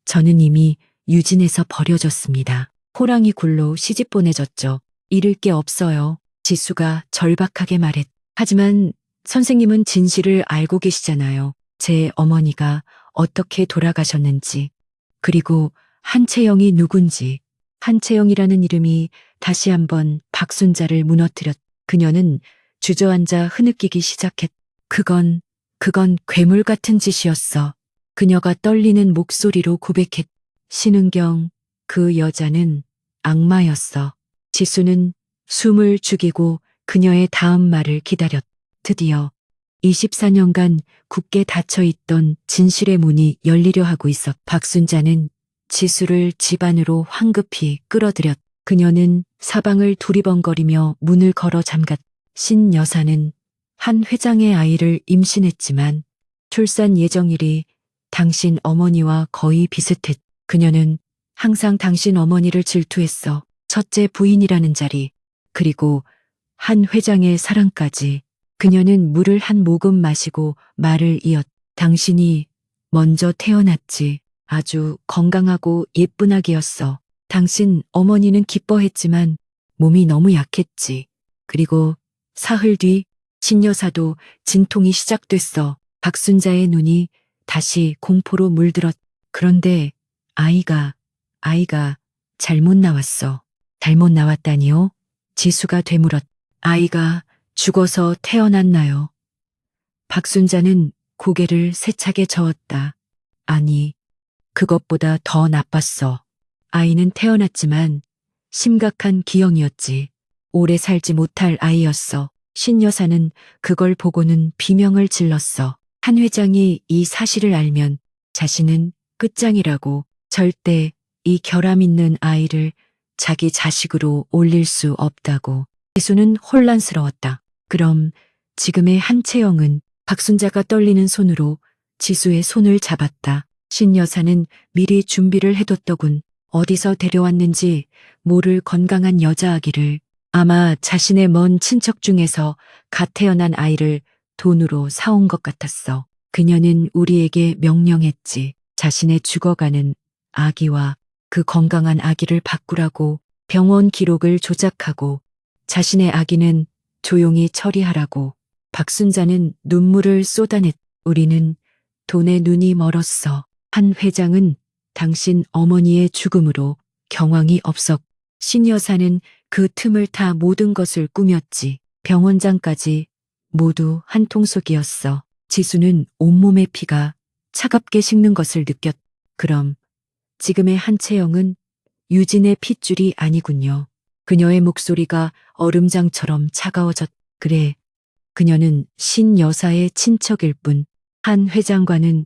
저는 이미 유진에서 버려졌습니다. 호랑이 굴로 시집 보내졌죠. 잃을 게 없어요. 지수가 절박하게 말했. 하지만 선생님은 진실을 알고 계시잖아요. 제 어머니가 어떻게 돌아가셨는지, 그리고 한채영이 누군지. 한채영이라는 이름이 다시 한번 박순자를 무너뜨렸. 그녀는 주저앉아 흐느끼기 시작했. 그건 괴물 같은 짓이었어. 그녀가 떨리는 목소리로 고백했. 신은경, 그 여자는 악마였어. 지수는 숨을 죽이고 그녀의 다음 말을 기다렸. 드디어 24년간 굳게 닫혀있던 진실의 문이 열리려 하고 있었. 박순자는 지수를 집 안으로 황급히 끌어들였. 그녀는 사방을 두리번거리며 문을 걸어 잠갔. 신 여사는 한 회장의 아이를 임신했지만 출산 예정일이 당신 어머니와 거의 비슷했. 그녀는 항상 당신 어머니를 질투했어. 첫째 부인이라는 자리, 그리고 한 회장의 사랑까지. 그녀는 물을 한 모금 마시고 말을 이었. 당신이 먼저 태어났지. 아주 건강하고 예쁜 아기였어. 당신 어머니는 기뻐했지만 몸이 너무 약했지. 그리고 사흘 뒤 신여사도 진통이 시작됐어. 박순자의 눈이 다시 공포로 물들었. 그런데 아이가 잘못 나왔어. 잘못 나왔다니요? 지수가 되물었. 아이가 죽어서 태어났나요? 박순자는 고개를 세차게 저었다. 아니, 그것보다 더 나빴어. 아이는 태어났지만 심각한 기형이었지. 오래 살지 못할 아이였어. 신 여사는 그걸 보고는 비명을 질렀어. 한 회장이 이 사실을 알면 자신은 끝장이라고. 절대 이 결함 있는 아이를 자기 자식으로 올릴 수 없다고. 지수는 혼란스러웠다. 그럼 지금의 한채영은? 박순자가 떨리는 손으로 지수의 손을 잡았다. 신 여사는 미리 준비를 해뒀더군. 어디서 데려왔는지 모를 건강한 여자아기를. 아마 자신의 먼 친척 중에서 갓 태어난 아이를 돈으로 사온 것 같았어. 그녀는 우리에게 명령했지. 자신의 죽어가는 아기와 그 건강한 아기를 바꾸라고. 병원 기록을 조작하고 자신의 아기는 조용히 처리하라고. 박순자는 눈물을 쏟아냈. 우리는 돈에 눈이 멀었어. 한 회장은 당신 어머니의 죽음으로 경황이 없었. 신 여사는 그 틈을 타 모든 것을 꾸몄지. 병원장까지 모두 한통속이었어. 지수는 온몸의 피가 차갑게 식는 것을 느꼈. 그럼 지금의 한채영은 유진의 핏줄이 아니군요. 그녀의 목소리가 얼음장처럼 차가워졌. 그래, 그녀는 신 여사의 친척일 뿐. 한 회장과는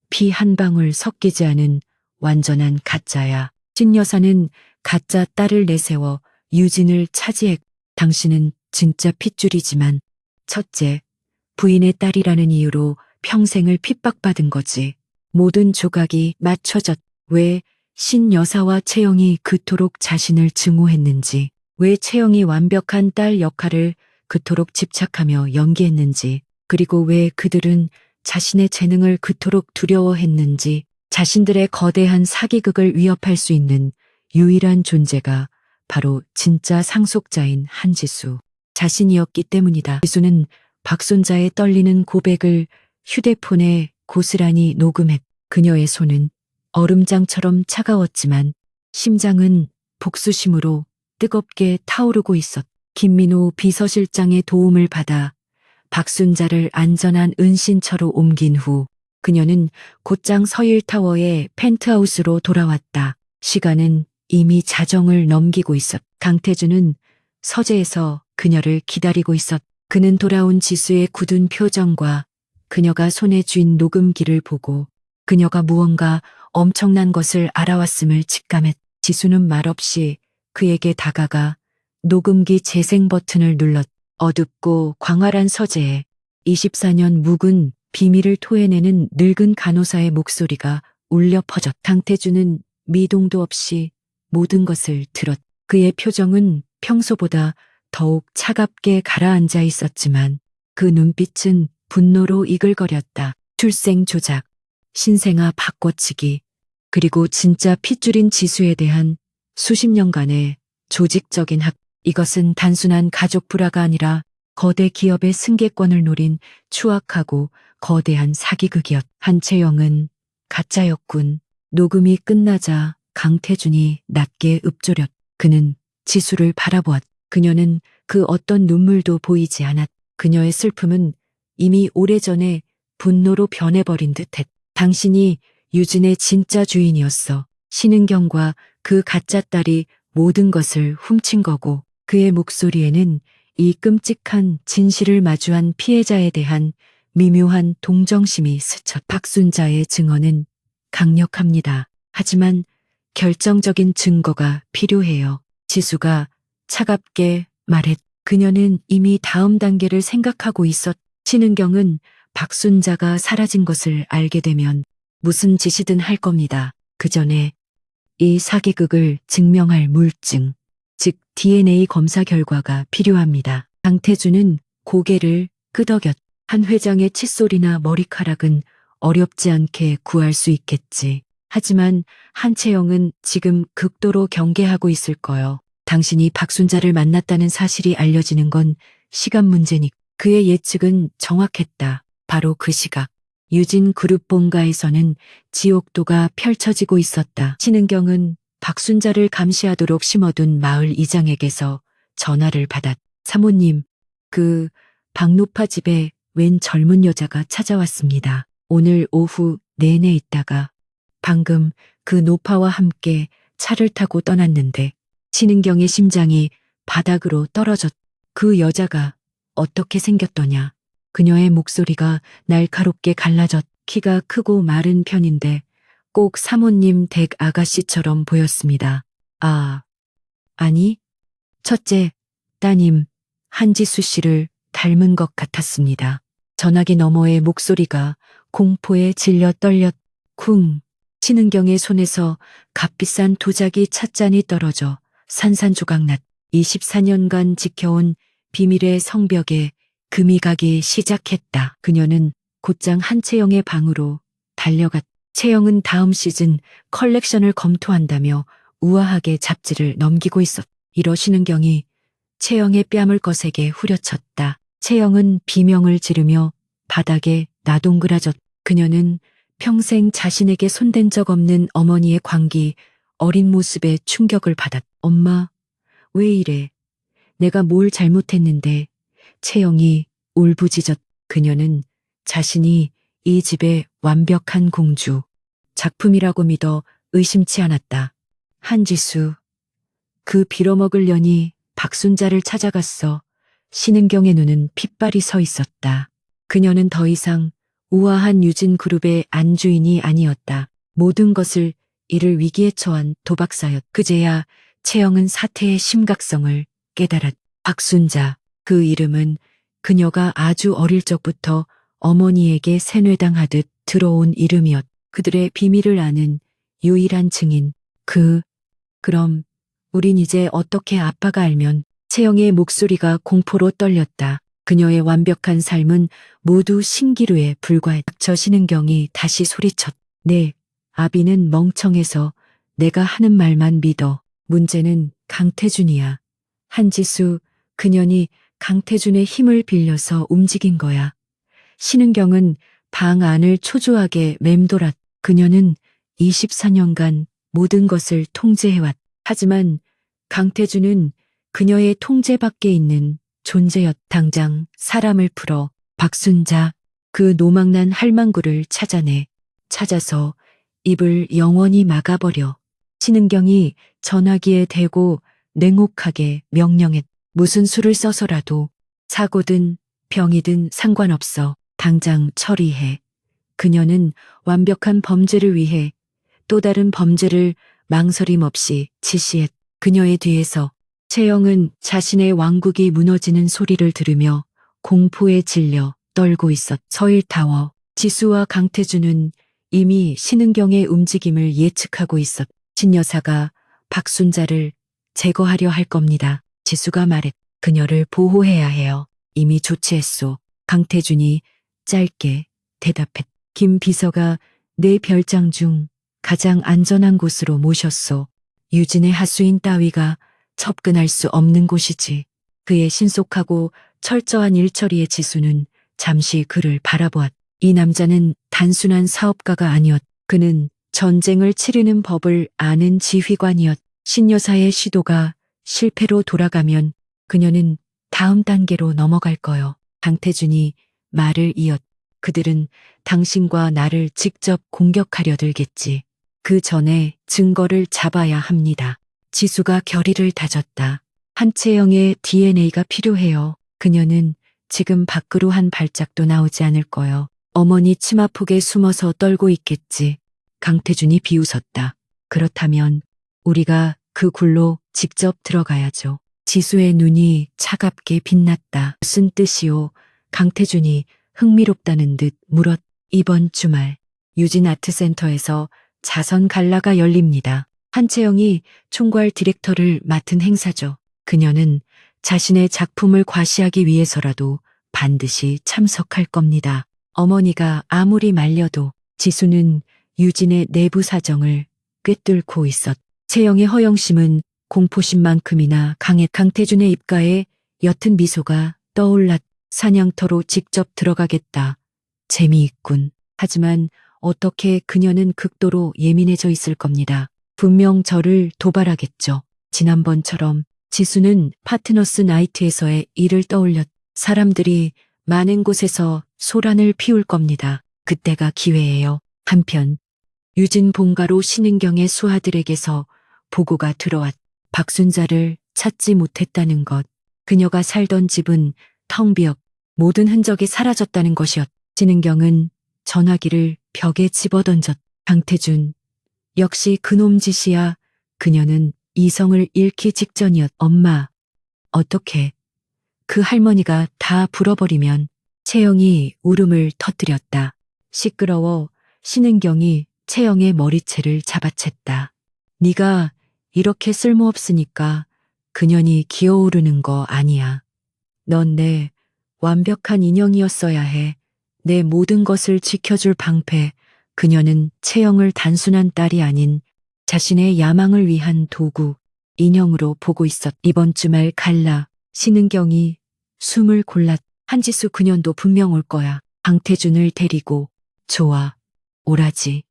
피 한 방울 섞이지 않은 완전한 가짜야. 신 여사는 가짜 딸을 내세워 유진을 차지했. 당신은 진짜 핏줄이지만 첫째, 부인의 딸이라는 이유로 평생을 핍박받은 거지. 모든 조각이 맞춰졌. 왜 신 여사와 채영이 그토록 자신을 증오했는지, 왜 채영이 완벽한 딸 역할을 그토록 집착하며 연기했는지, 그리고 왜 그들은 자신의 재능을 그토록 두려워했는지. 자신들의 거대한 사기극을 위협할 수 있는 유일한 존재가 바로 진짜 상속자인 한지수 자신이었기 때문이다. 지수는 박순자의 떨리는 고백을 휴대폰에 고스란히 녹음했. 그녀의 손은 얼음장처럼 차가웠지만 심장은 복수심으로 뜨겁게 타오르고 있었. 김민호 비서실장의 도움을 받아 박순자를 안전한 은신처로 옮긴 후 그녀는 곧장 서일타워의 펜트하우스로 돌아왔다. 시간은 이미 자정을 넘기고 있었. 강태준은 서재에서 그녀를 기다리고 있었. 그는 돌아온 지수의 굳은 표정과 그녀가 손에 쥔 녹음기를 보고 그녀가 무언가 엄청난 것을 알아왔음을 직감했. 지수는 말없이 그에게 다가가 녹음기 재생 버튼을 눌렀. 어둡고 광활한 서재에 24년 묵은 비밀을 토해내는 늙은 간호사의 목소리가 울려 퍼졌. 강태준은 미동도 없이 모든 것을 들었. 그의 표정은 평소보다 더욱 차갑게 가라앉아 있었지만 그 눈빛은 분노로 이글거렸다. 출생 조작, 신생아 바꿔치기, 그리고 진짜 핏줄인 지수에 대한 수십 년간의 조직적인 이것은 단순한 가족 불화가 아니라 거대 기업의 승계권을 노린 추악하고 거대한 사기극이었. 한채영은 가짜였군. 녹음이 끝나자 강태준이 낮게 읊조렸. 그는 지수를 바라보았. 그녀는 그 어떤 눈물도 보이지 않았. 그녀의 슬픔은 이미 오래전에 분노로 변해버린 듯했. 당신이 유진의 진짜 주인이었어. 신은경과 그 가짜 딸이 모든 것을 훔친 거고. 그의 목소리에는 이 끔찍한 진실을 마주한 피해자에 대한 미묘한 동정심이 스쳤. 박순자의 증언은 강력합니다. 하지만 결정적인 증거가 필요해요. 지수가 차갑게 말했. 그녀는 이미 다음 단계를 생각하고 있었. 신은경은 박순자가 사라진 것을 알게 되면 무슨 짓이든 할 겁니다. 그 전에 이 사기극을 증명할 물증, 즉 DNA 검사 결과가 필요합니다. 강태준은 고개를 끄덕였. 한 회장의 칫솔이나 머리카락은 어렵지 않게 구할 수 있겠지. 하지만 한채영은 지금 극도로 경계하고 있을 거요. 당신이 박순자를 만났다는 사실이 알려지는 건 시간 문제니. 그의 예측은 정확했다. 바로 그 시각. 유진 그룹 본가에서는 지옥도가 펼쳐지고 있었다. 신은경은 박순자를 감시하도록 심어둔 마을 이장에게서 전화를 받았. 사모님, 그 박노파 집에 웬 젊은 여자가 찾아왔습니다. 오늘 오후 내내 있다가 방금 그 노파와 함께 차를 타고 떠났는데 신은경의 심장이 바닥으로 떨어졌. 그 여자가 어떻게 생겼더냐. 그녀의 목소리가 날카롭게 갈라졌. 키가 크고 마른 편인데 꼭 사모님 댁 아가씨처럼 보였습니다. 아니, 첫째, 따님, 한지수 씨를 닮은 것 같았습니다. 전화기 너머의 목소리가 공포에 질려 떨렸. 쿵. 신은경의 손에서 값비싼 도자기 찻잔이 떨어져 산산조각났. 24년간 지켜온 비밀의 성벽에 금이 가기 시작했다. 그녀는 곧장 한채영의 방으로 달려갔. 채영은 다음 시즌 컬렉션을 검토한다며 우아하게 잡지를 넘기고 있었. 이러 신은경이 채영의 뺨을 거세게 후려쳤다. 채영은 비명을 지르며 바닥에 나동그라졌. 그녀는 평생 자신에게 손댄 적 없는 어머니의 광기, 어린 모습에 충격을 받았. 엄마, 왜 이래? 내가 뭘 잘못했는데. 채영이 울부짖었. 그녀는 자신이 이 집의 완벽한 공주, 작품이라고 믿어 의심치 않았다. 한지수, 그 빌어먹을 년이 박순자를 찾아갔어. 신은경의 눈은 핏발이 서 있었다. 그녀는 더 이상 우아한 유진 그룹의 안주인이 아니었다. 모든 것을 이를 위기에 처한 도박사였. 그제야 채영은 사태의 심각성을 깨달았. 박순자, 그 이름은 그녀가 아주 어릴 적부터 어머니에게 세뇌당하듯 들어온 이름이었. 그들의 비밀을 아는 유일한 증인. 그럼 우린 이제 어떻게 아빠가 알면. 채영의 목소리가 공포로 떨렸다. 그녀의 완벽한 삶은 모두 신기루에 불과했다. 저 신은경이 다시 소리쳤. 네, 아비는 멍청해서 내가 하는 말만 믿어. 문제는 강태준이야. 한지수, 그년이 강태준의 힘을 빌려서 움직인 거야. 신은경은 방 안을 초조하게 맴돌았. 그녀는 24년간 모든 것을 통제해왔. 하지만 강태준은 그녀의 통제 밖에 있는 존재였. 당장 사람을 풀어 박순자, 그 노망난 할망구를 찾아서 입을 영원히 막아버려. 신은경이 전화기에 대고 냉혹하게 명령했. 무슨 수를 써서라도 사고든 병이든 상관없어. 당장 처리해. 그녀는 완벽한 범죄를 위해 또 다른 범죄를 망설임 없이 지시했. 그녀의 뒤에서 채영은 자신의 왕국이 무너지는 소리를 들으며 공포에 질려 떨고 있었. 서일타워. 지수와 강태준은 이미 신은경의 움직임을 예측하고 있었. 신여사가 박순자를 제거하려 할 겁니다. 지수가 말했. 그녀를 보호해야 해요. 이미 조치했소. 강태준이 짧게 대답했. 김 비서가 내 별장 중 가장 안전한 곳으로 모셨소. 유진의 하수인 따위가 접근할 수 없는 곳이지. 그의 신속하고 철저한 일처리에 지수는 잠시 그를 바라보았. 이 남자는 단순한 사업가가 아니었. 그는 전쟁을 치르는 법을 아는 지휘관이었. 신여사의 시도가 실패로 돌아가면 그녀는 다음 단계로 넘어갈 거요. 강태준이 말을 이었. 그들은 당신과 나를 직접 공격하려 들겠지. 그 전에 증거를 잡아야 합니다. 지수가 결의를 다졌다. 한채영의 DNA가 필요해요. 그녀는 지금 밖으로 한 발짝도 나오지 않을 거요. 어머니 치마폭에 숨어서 떨고 있겠지. 강태준이 비웃었다. 그렇다면 우리가 그 굴로 직접 들어가야죠. 지수의 눈이 차갑게 빛났다. 무슨 뜻이오? 강태준이 흥미롭다는 듯 물었. 이번 주말 유진 아트센터에서 자선 갈라가 열립니다. 한채영이 총괄 디렉터를 맡은 행사죠. 그녀는 자신의 작품을 과시하기 위해서라도 반드시 참석할 겁니다. 어머니가 아무리 말려도 지수는 유진의 내부 사정을 꿰뚫고 있었. 채영의 허영심은 공포심만큼이나 강했. 강태준의 입가에 옅은 미소가 떠올랐. 사냥터로 직접 들어가겠다. 재미있군. 하지만 어떻게 그녀는 극도로 예민해져 있을 겁니다. 분명 저를 도발하겠죠. 지난번처럼 지수는 파트너스 나이트에서의 일을 떠올렸. 사람들이 많은 곳에서 소란을 피울 겁니다. 그때가 기회예요. 한편 유진 본가로 신은경의 수하들에게서 보고가 들어왔. 박순자를 찾지 못했다는 것. 그녀가 살던 집은 텅 비었. 모든 흔적이 사라졌다는 것이었. 신은경은 전화기를 벽에 집어던졌. 강태준. 역시 그놈 짓이야. 그녀는 이성을 잃기 직전이었. 엄마. 어떻게? 그 할머니가 다 불어버리면. 채영이 울음을 터뜨렸다. 시끄러워. 신은경이 채영의 머리채를 잡아챘다. 네가 이렇게 쓸모없으니까 그년이 기어오르는 거 아니야. 넌 내 완벽한 인형이었어야 해. 내 모든 것을 지켜줄 방패. 그녀는 채영을 단순한 딸이 아닌 자신의 야망을 위한 도구, 인형으로 보고 있었. 이번 주말 갈라. 신은경이 숨을 골랐. 한지수 그년도 분명 올 거야. 강태준을 데리고. 좋아. 오라지.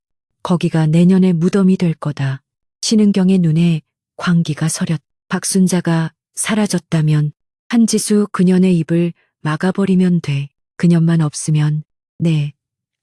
거기가 내년의 무덤이 될 거다. 신은경의 눈에 광기가 서렸. 박순자가 사라졌다면 한지수 그년의 입을 막아버리면 돼. 그년만 없으면 네,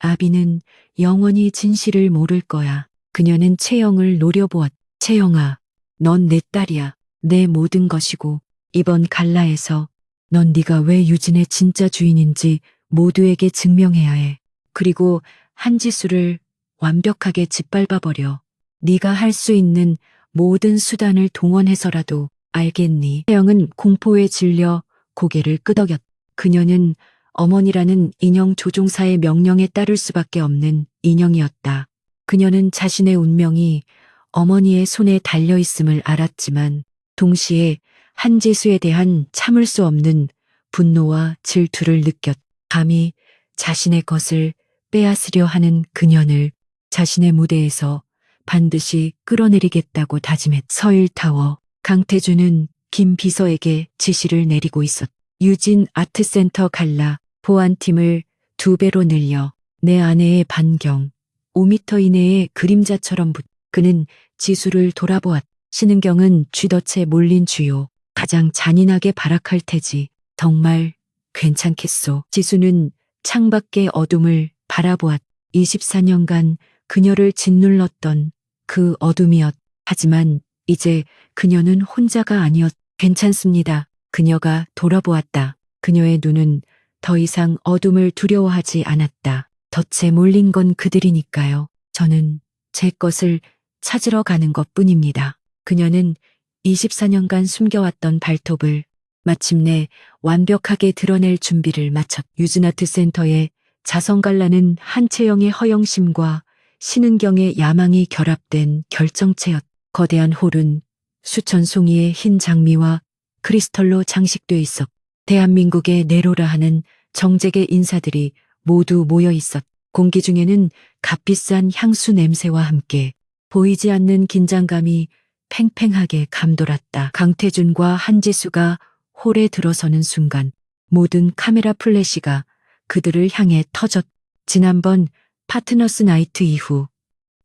아비는 영원히 진실을 모를 거야. 그녀는 채영을 노려보았. 채영아, 넌 내 딸이야. 내 모든 것이고 이번 갈라에서 넌 네가 왜 유진의 진짜 주인인지 모두에게 증명해야 해. 그리고 한지수를 완벽하게 짓밟아버려. 네가 할 수 있는 모든 수단을 동원해서라도. 알겠니? 채영은 공포에 질려 고개를 끄덕였. 그녀는 어머니라는 인형 조종사의 명령에 따를 수밖에 없는 인형이었다. 그녀는 자신의 운명이 어머니의 손에 달려 있음을 알았지만 동시에 한지수에 대한 참을 수 없는 분노와 질투를 느꼈. 감히 자신의 것을 빼앗으려 하는 그년을 자신의 무대에서 반드시 끌어내리겠다고 다짐했. 서일타워. 강태준은 김 비서에게 지시를 내리고 있었. 유진 아트센터 갈라 보안팀을 2배로 늘려 내 아내의 반경 5m 이내의 그림자처럼 그는 지수를 돌아보았. 신은경은 쥐덫에 몰린 쥐요. 가장 잔인하게 발악할 테지. 정말 괜찮겠소. 지수는 창밖의 어둠을 바라보았. 24년간 그녀를 짓눌렀던 그 어둠이었. 하지만 이제 그녀는 혼자가 아니었. 괜찮습니다. 그녀가 돌아보았다. 그녀의 눈은 더 이상 어둠을 두려워하지 않았다. 덫에 몰린 건 그들이니까요. 저는 제 것을 찾으러 가는 것 뿐입니다. 그녀는 24년간 숨겨왔던 발톱을 마침내 완벽하게 드러낼 준비를 마쳤. 유즈나트 센터에 자성갈라는 한채영의 허영심과 신은경의 야망이 결합된 결정체였. 거대한 홀은 수천 송이의 흰 장미와 크리스털로 장식돼 있었. 대한민국의 네로라 하는 정재계 인사들이 모두 모여 있었. 공기 중에는 값비싼 향수 냄새와 함께 보이지 않는 긴장감이 팽팽하게 감돌았다. 강태준과 한지수가 홀에 들어서는 순간 모든 카메라 플래시가 그들을 향해 터졌. 지난번 파트너스 나이트 이후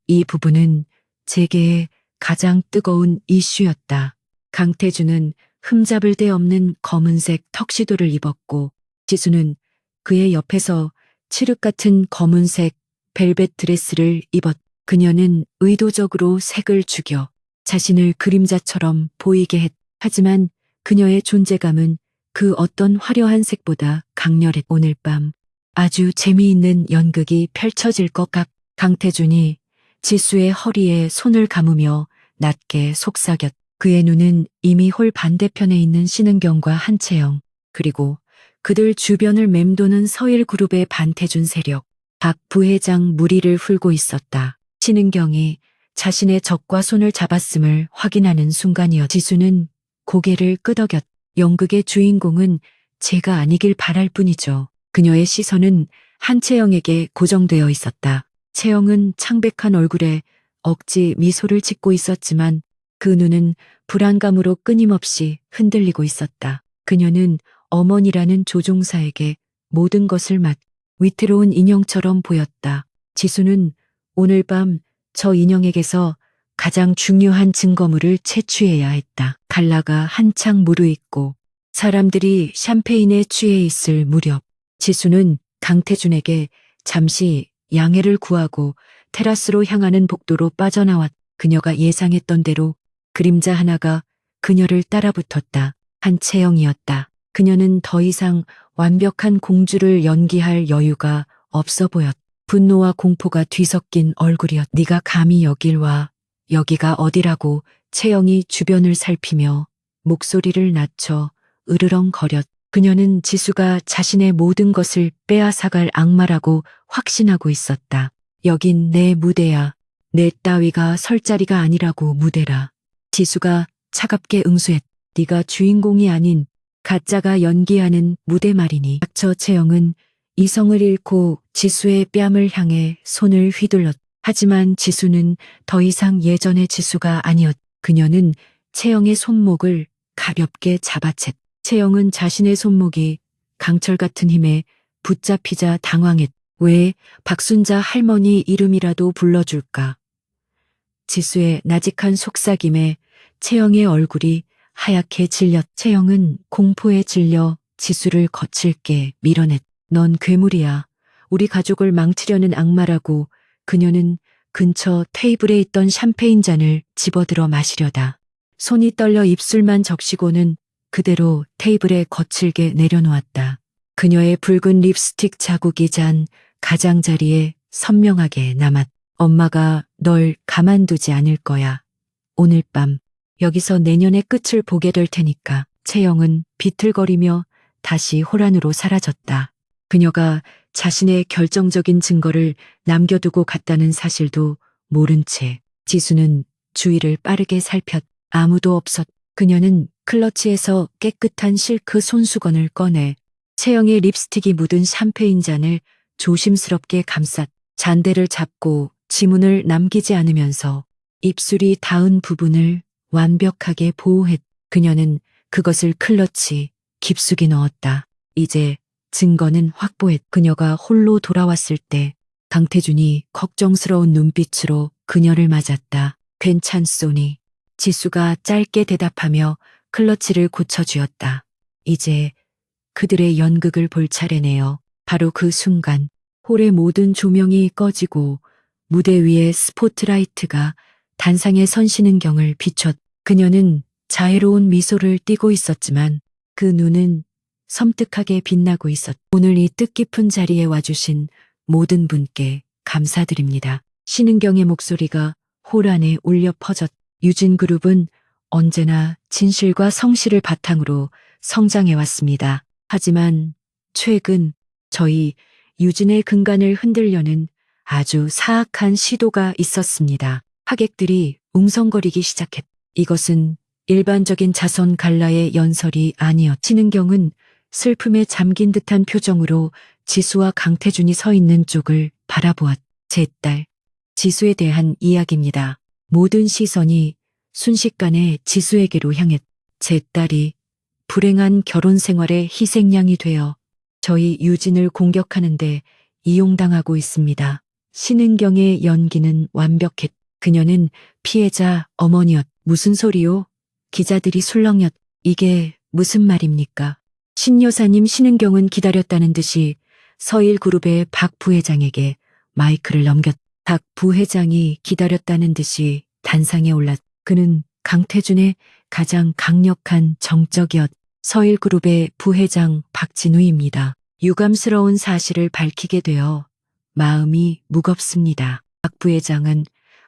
이 부분은 재계의 가장 뜨거운 이슈였다. 강태준은 흠잡을 데 없는 검은색 턱시도를 입었고 지수는 그의 옆에서 칠흑 같은 검은색 벨벳 드레스를 입었. 그녀는 의도적으로 색을 죽여 자신을 그림자처럼 보이게 했. 하지만 그녀의 존재감은 그 어떤 화려한 색보다 강렬했. 오늘 밤 아주 재미있는 연극이 펼쳐질 것 같. 강태준이 지수의 허리에 손을 감으며 낮게 속삭였. 그의 눈은 이미 홀 반대편에 있는 신은경과 한채영, 그리고 그들 주변을 맴도는 서일그룹의 반태준 세력, 박 부회장 무리를 훑고 있었다. 신은경이 자신의 적과 손을 잡았음을 확인하는 순간이었. 지수는 고개를 끄덕였. 연극의 주인공은 제가 아니길 바랄 뿐이죠. 그녀의 시선은 한채영에게 고정되어 있었다. 채영은 창백한 얼굴에 억지 미소를 짓고 있었지만 그 눈은 불안감으로 끊임없이 흔들리고 있었다. 그녀는 어머니라는 조종사에게 모든 것을 위태로운 인형처럼 보였다. 지수는 오늘 밤 저 인형에게서 가장 중요한 증거물을 채취해야 했다. 갈라가 한창 무르익고 사람들이 샴페인에 취해 있을 무렵 지수는 강태준에게 잠시 양해를 구하고 테라스로 향하는 복도로 빠져나왔. 그녀가 예상했던 대로 그림자 하나가 그녀를 따라붙었다. 한채영이었다. 그녀는 더 이상 완벽한 공주를 연기할 여유가 없어 보였. 분노와 공포가 뒤섞인 얼굴이었. 네가 감히 여길 와. 여기가 어디라고. 채영이 주변을 살피며 목소리를 낮춰 으르렁거렸. 그녀는 지수가 자신의 모든 것을 빼앗아갈 악마라고 확신하고 있었다. 여긴 내 무대야. 내 따위가 설 자리가 아니라고. 무대라. 지수가 차갑게 응수했. 네가 주인공이 아닌 가짜가 연기하는 무대 말이니. 닥쳐. 채영은 이성을 잃고 지수의 뺨을 향해 손을 휘둘렀. 하지만 지수는 더 이상 예전의 지수가 아니었. 그녀는 채영의 손목을 가볍게 잡아챘. 채영은 자신의 손목이 강철 같은 힘에 붙잡히자 당황했. 왜 박순자 할머니 이름이라도 불러줄까. 지수의 나직한 속삭임에 채영의 얼굴이 하얗게 질렸. 채영은 공포에 질려 지수를 거칠게 밀어냈. 넌 괴물이야. 우리 가족을 망치려는 악마라고. 그녀는 근처 테이블에 있던 샴페인 잔을 집어들어 마시려다 손이 떨려 입술만 적시고는 그대로 테이블에 거칠게 내려놓았다. 그녀의 붉은 립스틱 자국이 잔 가장자리에 선명하게 남았. 엄마가 널 가만두지 않을 거야. 오늘 밤 여기서 내년의 끝을 보게 될 테니까. 채영은 비틀거리며 다시 홀 안으로 사라졌다. 그녀가 자신의 결정적인 증거를 남겨두고 갔다는 사실도 모른 채 지수는 주위를 빠르게 살폈. 아무도 없었. 그녀는 클러치에서 깨끗한 실크 손수건을 꺼내 채영의 립스틱이 묻은 샴페인 잔을 조심스럽게 감쌌. 잔대를 잡고 지문을 남기지 않으면서 입술이 닿은 부분을 완벽하게 보호했. 그녀는 그것을 클러치 깊숙이 넣었다. 이제 증거는 확보했. 그녀가 홀로 돌아왔을 때 강태준이 걱정스러운 눈빛으로 그녀를 맞았다. 괜찮소니. 지수가 짧게 대답하며 클러치를 고쳐주었다. 이제 그들의 연극을 볼 차례네요. 바로 그 순간 홀의 모든 조명이 꺼지고 무대 위에 스포트라이트가 단상에 선 신은경을 비췄. 그녀는 자애로운 미소를 띠고 있었지만 그 눈은 섬뜩하게 빛나고 있었. 오늘 이 뜻깊은 자리에 와주신 모든 분께 감사드립니다. 신은경의 목소리가 홀 안에 울려 퍼졌. 유진그룹은 언제나 진실과 성실을 바탕으로 성장해왔습니다. 하지만 최근 저희 유진의 근간을 흔들려는 아주 사악한 시도가 있었습니다. 하객들이 웅성거리기 시작했. 이것은 일반적인 자선 갈라의 연설이 아니었. 신은경은 슬픔에 잠긴 듯한 표정으로 지수와 강태준이 서 있는 쪽을 바라보았. 제 딸, 지수에 대한 이야기입니다. 모든 시선이 순식간에 지수에게로 향했. 제 딸이 불행한 결혼 생활의 희생양이 되어 저희 유진을 공격하는데 이용당하고 있습니다. 신은경의 연기는 완벽했. 그녀는 피해자 어머니였. 무슨 소리요? 기자들이 술렁였. 이게 무슨 말입니까? 신 여사님. 신은경은 기다렸다는 듯이 서일그룹의 박 부회장에게 마이크를 넘겼. 박 부회장이 기다렸다는 듯이 단상에 올랐. 그는 강태준의 가장 강력한 정적이었. 서일그룹의 부회장 박진우입니다. 유감스러운 사실을 밝히게 되어 마음이 무겁습니다. 박 부회장은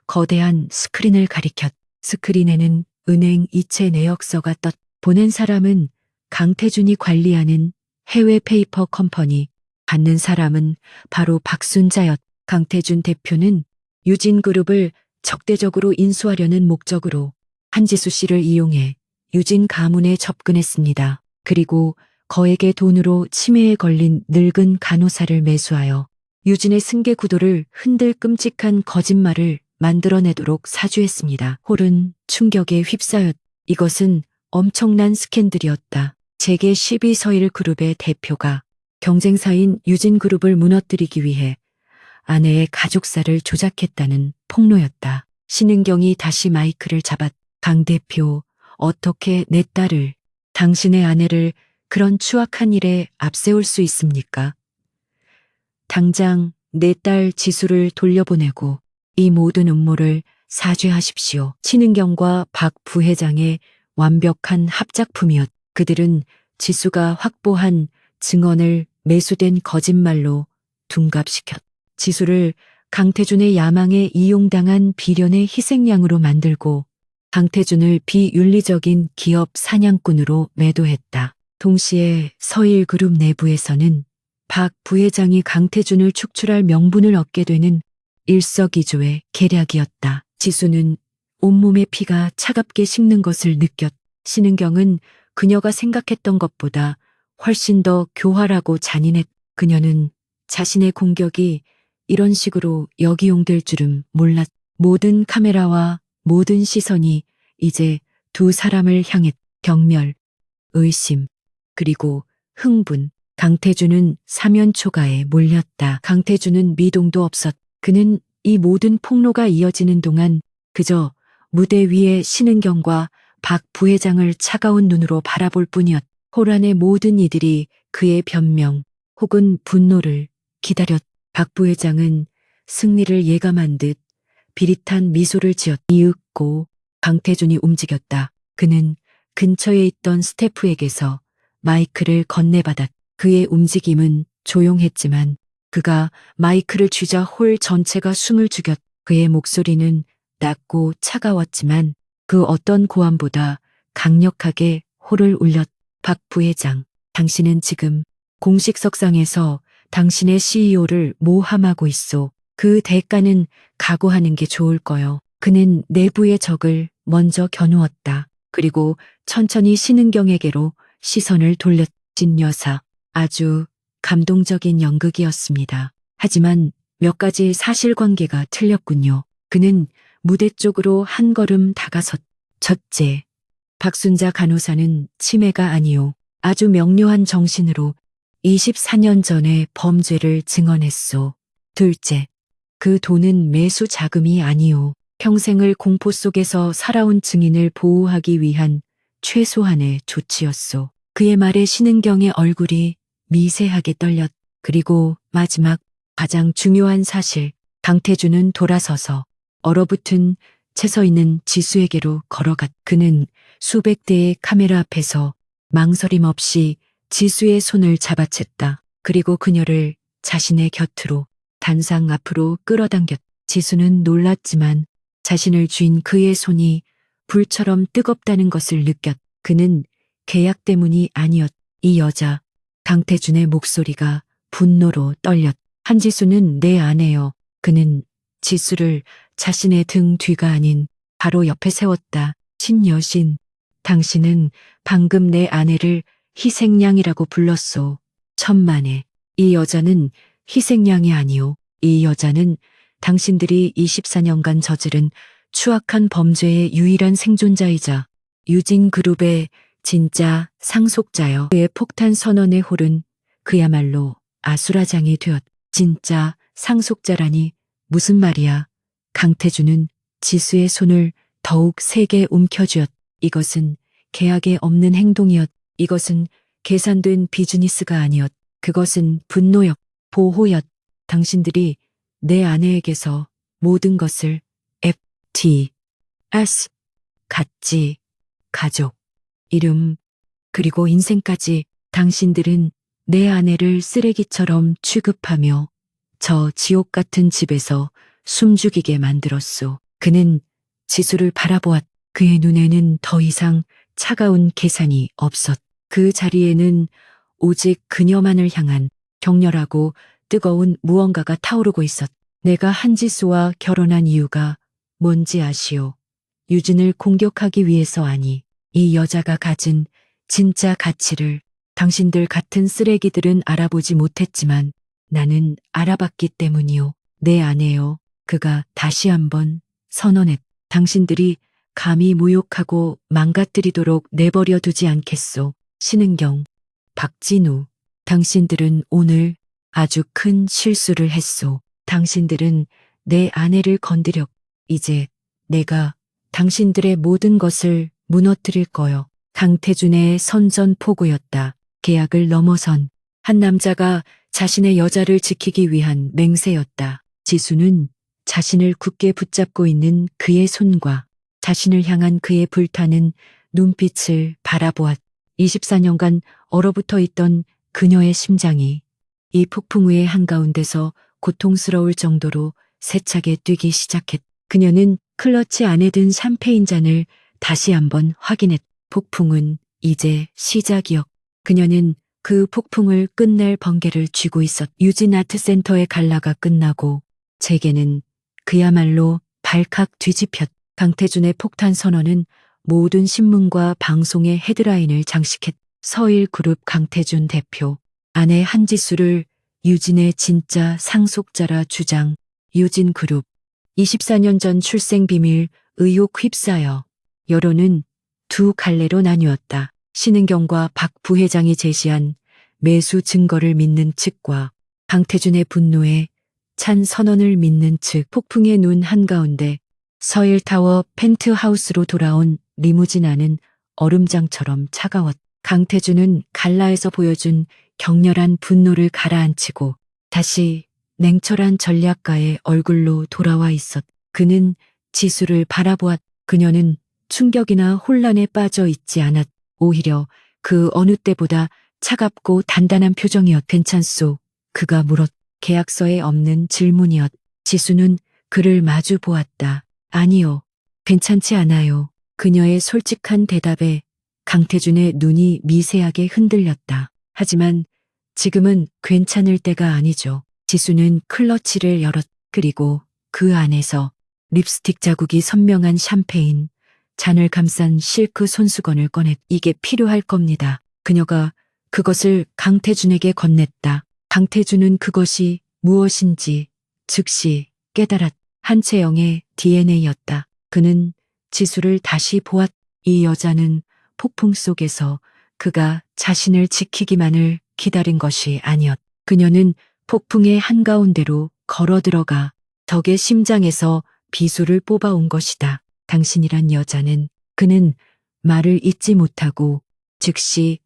거대한 스크린을 가리켰. 스크린에는 은행 이체 내역서가 떴. 보낸 사람은 강태준이 관리하는 해외 페이퍼 컴퍼니, 받는 사람은 바로 박순자였. 강태준 대표는 유진그룹을 적대적으로 인수하려는 목적으로 한지수 씨를 이용해 유진 가문에 접근했습니다. 그리고 거액의 돈으로 치매에 걸린 늙은 간호사를 매수하여 유진의 승계 구도를 흔들 끔찍한 거짓말을 만들어내도록 사주했습니다. 홀은 충격에 휩싸였. 이것은 엄청난 스캔들이었다. 재계 12서일 그룹의 대표가 경쟁사인 유진그룹을 무너뜨리기 위해 아내의 가족사를 조작했다는 폭로였다. 신은경이 다시 마이크를 잡았. 강 대표, 어떻게 내 딸을, 당신의 아내를 그런 추악한 일에 앞세울 수 있습니까? 당장 내 딸 지수를 돌려보내고 이 모든 음모를 사죄하십시오. 신은경과 박 부회장의 완벽한 합작품이었. 그들은 지수가 확보한 증언을 매수된 거짓말로 둔갑시켰. 지수를 강태준의 야망에 이용당한 비련의 희생양으로 만들고 강태준을 비윤리적인 기업 사냥꾼으로 매도했다. 동시에 서일그룹 내부에서는 박 부회장이 강태준을 축출할 명분을 얻게 되는 일석이조의 계략이었다. 지수는 온몸의 피가 차갑게 식는 것을 느꼈. 신은경은 그녀가 생각했던 것보다 훨씬 더 교활하고 잔인했. 그녀는 자신의 공격이 이런 식으로 역이용될 줄은 몰랐. 모든 카메라와 모든 시선이 이제 두 사람을 향했. 경멸, 의심, 그리고 흥분. 강태준은 사면초가에 몰렸다. 강태준은 미동도 없었. 그는 이 모든 폭로가 이어지는 동안 그저 무대 위에 신은경과 박 부회장을 차가운 눈으로 바라볼 뿐이었. 홀 안의 모든 이들이 그의 변명 혹은 분노를 기다렸. 박 부회장은 승리를 예감한 듯 비릿한 미소를 지었. 이윽고 강태준이 움직였다. 그는 근처에 있던 스태프에게서 마이크를 건네받았. 그의 움직임은 조용했지만 그가 마이크를 쥐자 홀 전체가 숨을 죽였. 그의 목소리는 낮고 차가웠지만 그 어떤 고함보다 강력하게 홀을 울렸. 박 부회장, 당신은 지금 공식석상에서 당신의 CEO를 모함하고 있소. 그 대가는 각오하는 게 좋을 거요. 그는 내부의 적을 먼저 겨누었다. 그리고 천천히 신은경에게로 시선을 돌렸. 진 여사, 아주 감동적인 연극이었습니다. 하지만 몇 가지 사실관계가 틀렸군요. 그는 무대 쪽으로 한 걸음 다가섰. 첫째, 박순자 간호사는 치매가 아니오. 아주 명료한 정신으로 24년 전에 범죄를 증언했소. 둘째, 그 돈은 매수 자금이 아니오. 평생을 공포 속에서 살아온 증인을 보호하기 위한 최소한의 조치였소. 그의 말에 신은경의 얼굴이 미세하게 떨렸. 그리고 마지막 가장 중요한 사실, 강태준은 돌아서서 얼어붙은 채 서 있는 지수에게로 걸어갔. 그는 수백 대의 카메라 앞에서 망설임 없이 지수의 손을 잡아챘다. 그리고 그녀를 자신의 곁으로 단상 앞으로 끌어당겼. 지수는 놀랐지만 자신을 쥔 그의 손이 불처럼 뜨겁다는 것을 느꼈. 그는 계약 때문이 아니었. 이 여자, 강태준의 목소리가 분노로 떨렸. 한지수는 내 아내요. 그는 지수를 자신의 등 뒤가 아닌 바로 옆에 세웠다. 신여신, 당신은 방금 내 아내를 희생양이라고 불렀소. 천만에. 이 여자는 희생양이 아니오. 이 여자는 당신들이 24년간 저지른 추악한 범죄의 유일한 생존자이자 유진 그룹의 진짜 상속자여. 그의 폭탄 선언의 홀은 그야말로 아수라장이 되었. 진짜 상속자라니 무슨 말이야. 강태준은 지수의 손을 더욱 세게 움켜쥐었. 이것은 계약에 없는 행동이었. 이것은 계산된 비즈니스가 아니었. 그것은 분노였. 보호였. 당신들이 내 아내에게서 모든 것을 FTS, 갖지, 가족, 이름, 그리고 인생까지 당신들은 내 아내를 쓰레기처럼 취급하며 저 지옥 같은 집에서 숨죽이게 만들었소. 그는 지수를 바라보았. 그의 눈에는 더 이상 차가운 계산이 없었. 그 자리에는 오직 그녀만을 향한 격렬하고 뜨거운 무언가가 타오르고 있었. 내가 한지수와 결혼한 이유가 뭔지 아시오? 유진을 공격하기 위해서 아니. 이 여자가 가진 진짜 가치를 당신들 같은 쓰레기들은 알아보지 못했지만 나는 알아봤기 때문이오. 내 아내요. 그가 다시 한번 선언했. 당신들이 감히 모욕하고 망가뜨리도록 내버려 두지 않겠소. 신은경, 박진우, 당신들은 오늘 아주 큰 실수를 했소. 당신들은 내 아내를 건드렸. 이제 내가 당신들의 모든 것을 무너뜨릴 거요. 강태준의 선전포고였다. 계약을 넘어선 한 남자가 자신의 여자를 지키기 위한 맹세였다. 지수는 자신을 굳게 붙잡고 있는 그의 손과 자신을 향한 그의 불타는 눈빛을 바라보았. 24년간 얼어붙어 있던 그녀의 심장이 이 폭풍우의 한가운데서 고통스러울 정도로 세차게 뛰기 시작했. 그녀는 클러치 안에 든 샴페인 잔을 다시 한번 확인했. 폭풍은 이제 시작이었. 그녀는 그 폭풍을 끝낼 번개를 쥐고 있었. 유진 아트센터의 갈라가 끝나고 재계는 그야말로 발칵 뒤집혔. 강태준의 폭탄 선언은 모든 신문과 방송의 헤드라인을 장식했. 서일그룹 강태준 대표, 아내 한지수를 유진의 진짜 상속자라 주장. 유진그룹 24년 전 출생 비밀 의혹 휩싸여 여론은 두 갈래로 나뉘었다. 신은경과 박 부회장이 제시한 매수 증거를 믿는 측과 강태준의 분노에 찬 선언을 믿는 측. 폭풍의 눈 한가운데 서일타워 펜트하우스로 돌아온 리무진 안은 얼음장처럼 차가웠. 강태준은 갈라에서 보여준 격렬한 분노를 가라앉히고 다시 냉철한 전략가의 얼굴로 돌아와 있었. 그는 지수를 바라보았. 그녀는 충격이나 혼란에 빠져 있지 않았. 오히려 그 어느 때보다 차갑고 단단한 표정이었. 괜찮소? 그가 물었. 계약서에 없는 질문이었. 지수는 그를 마주 보았다. 아니요. 괜찮지 않아요. 그녀의 솔직한 대답에 강태준의 눈이 미세하게 흔들렸다. 하지만 지금은 괜찮을 때가 아니죠. 지수는 클러치를 열었. 그리고 그 안에서 립스틱 자국이 선명한 샴페인, 잔을 감싼 실크 손수건을 꺼냈. 이게 필요할 겁니다. 그녀가 그것을 강태준에게 건넸다. 강태준은 그것이 무엇인지 즉시 깨달았. 한채영의 DNA였다. 그는 지수를 다시 보았. 이 여자는 폭풍 속에서 그가 자신을 지키기만을 기다린 것이 아니었. 그녀는 폭풍의 한가운데로 걸어 들어가 적의 심장에서 비수를 뽑아온 것이다. 당신이란 여자는, 그는 말을 잇지 못하고 즉시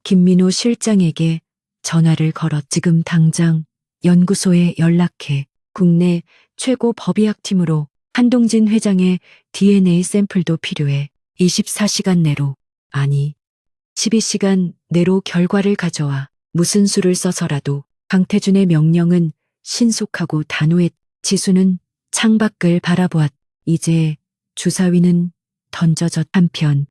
김민호 실장에게 전화를 걸어 지금 당장 연구소에 연락해 국내 최고 법의학팀으로 한동진 회장의 DNA 샘플도 필요해. 24시간 내로, 아니 12시간 내로 결과를 가져와. 무슨 수를 써서라도. 강태준의 명령은 신속하고 단호했. 지수는 창밖을 바라보았. 이제 주사위는 던져졌. 한편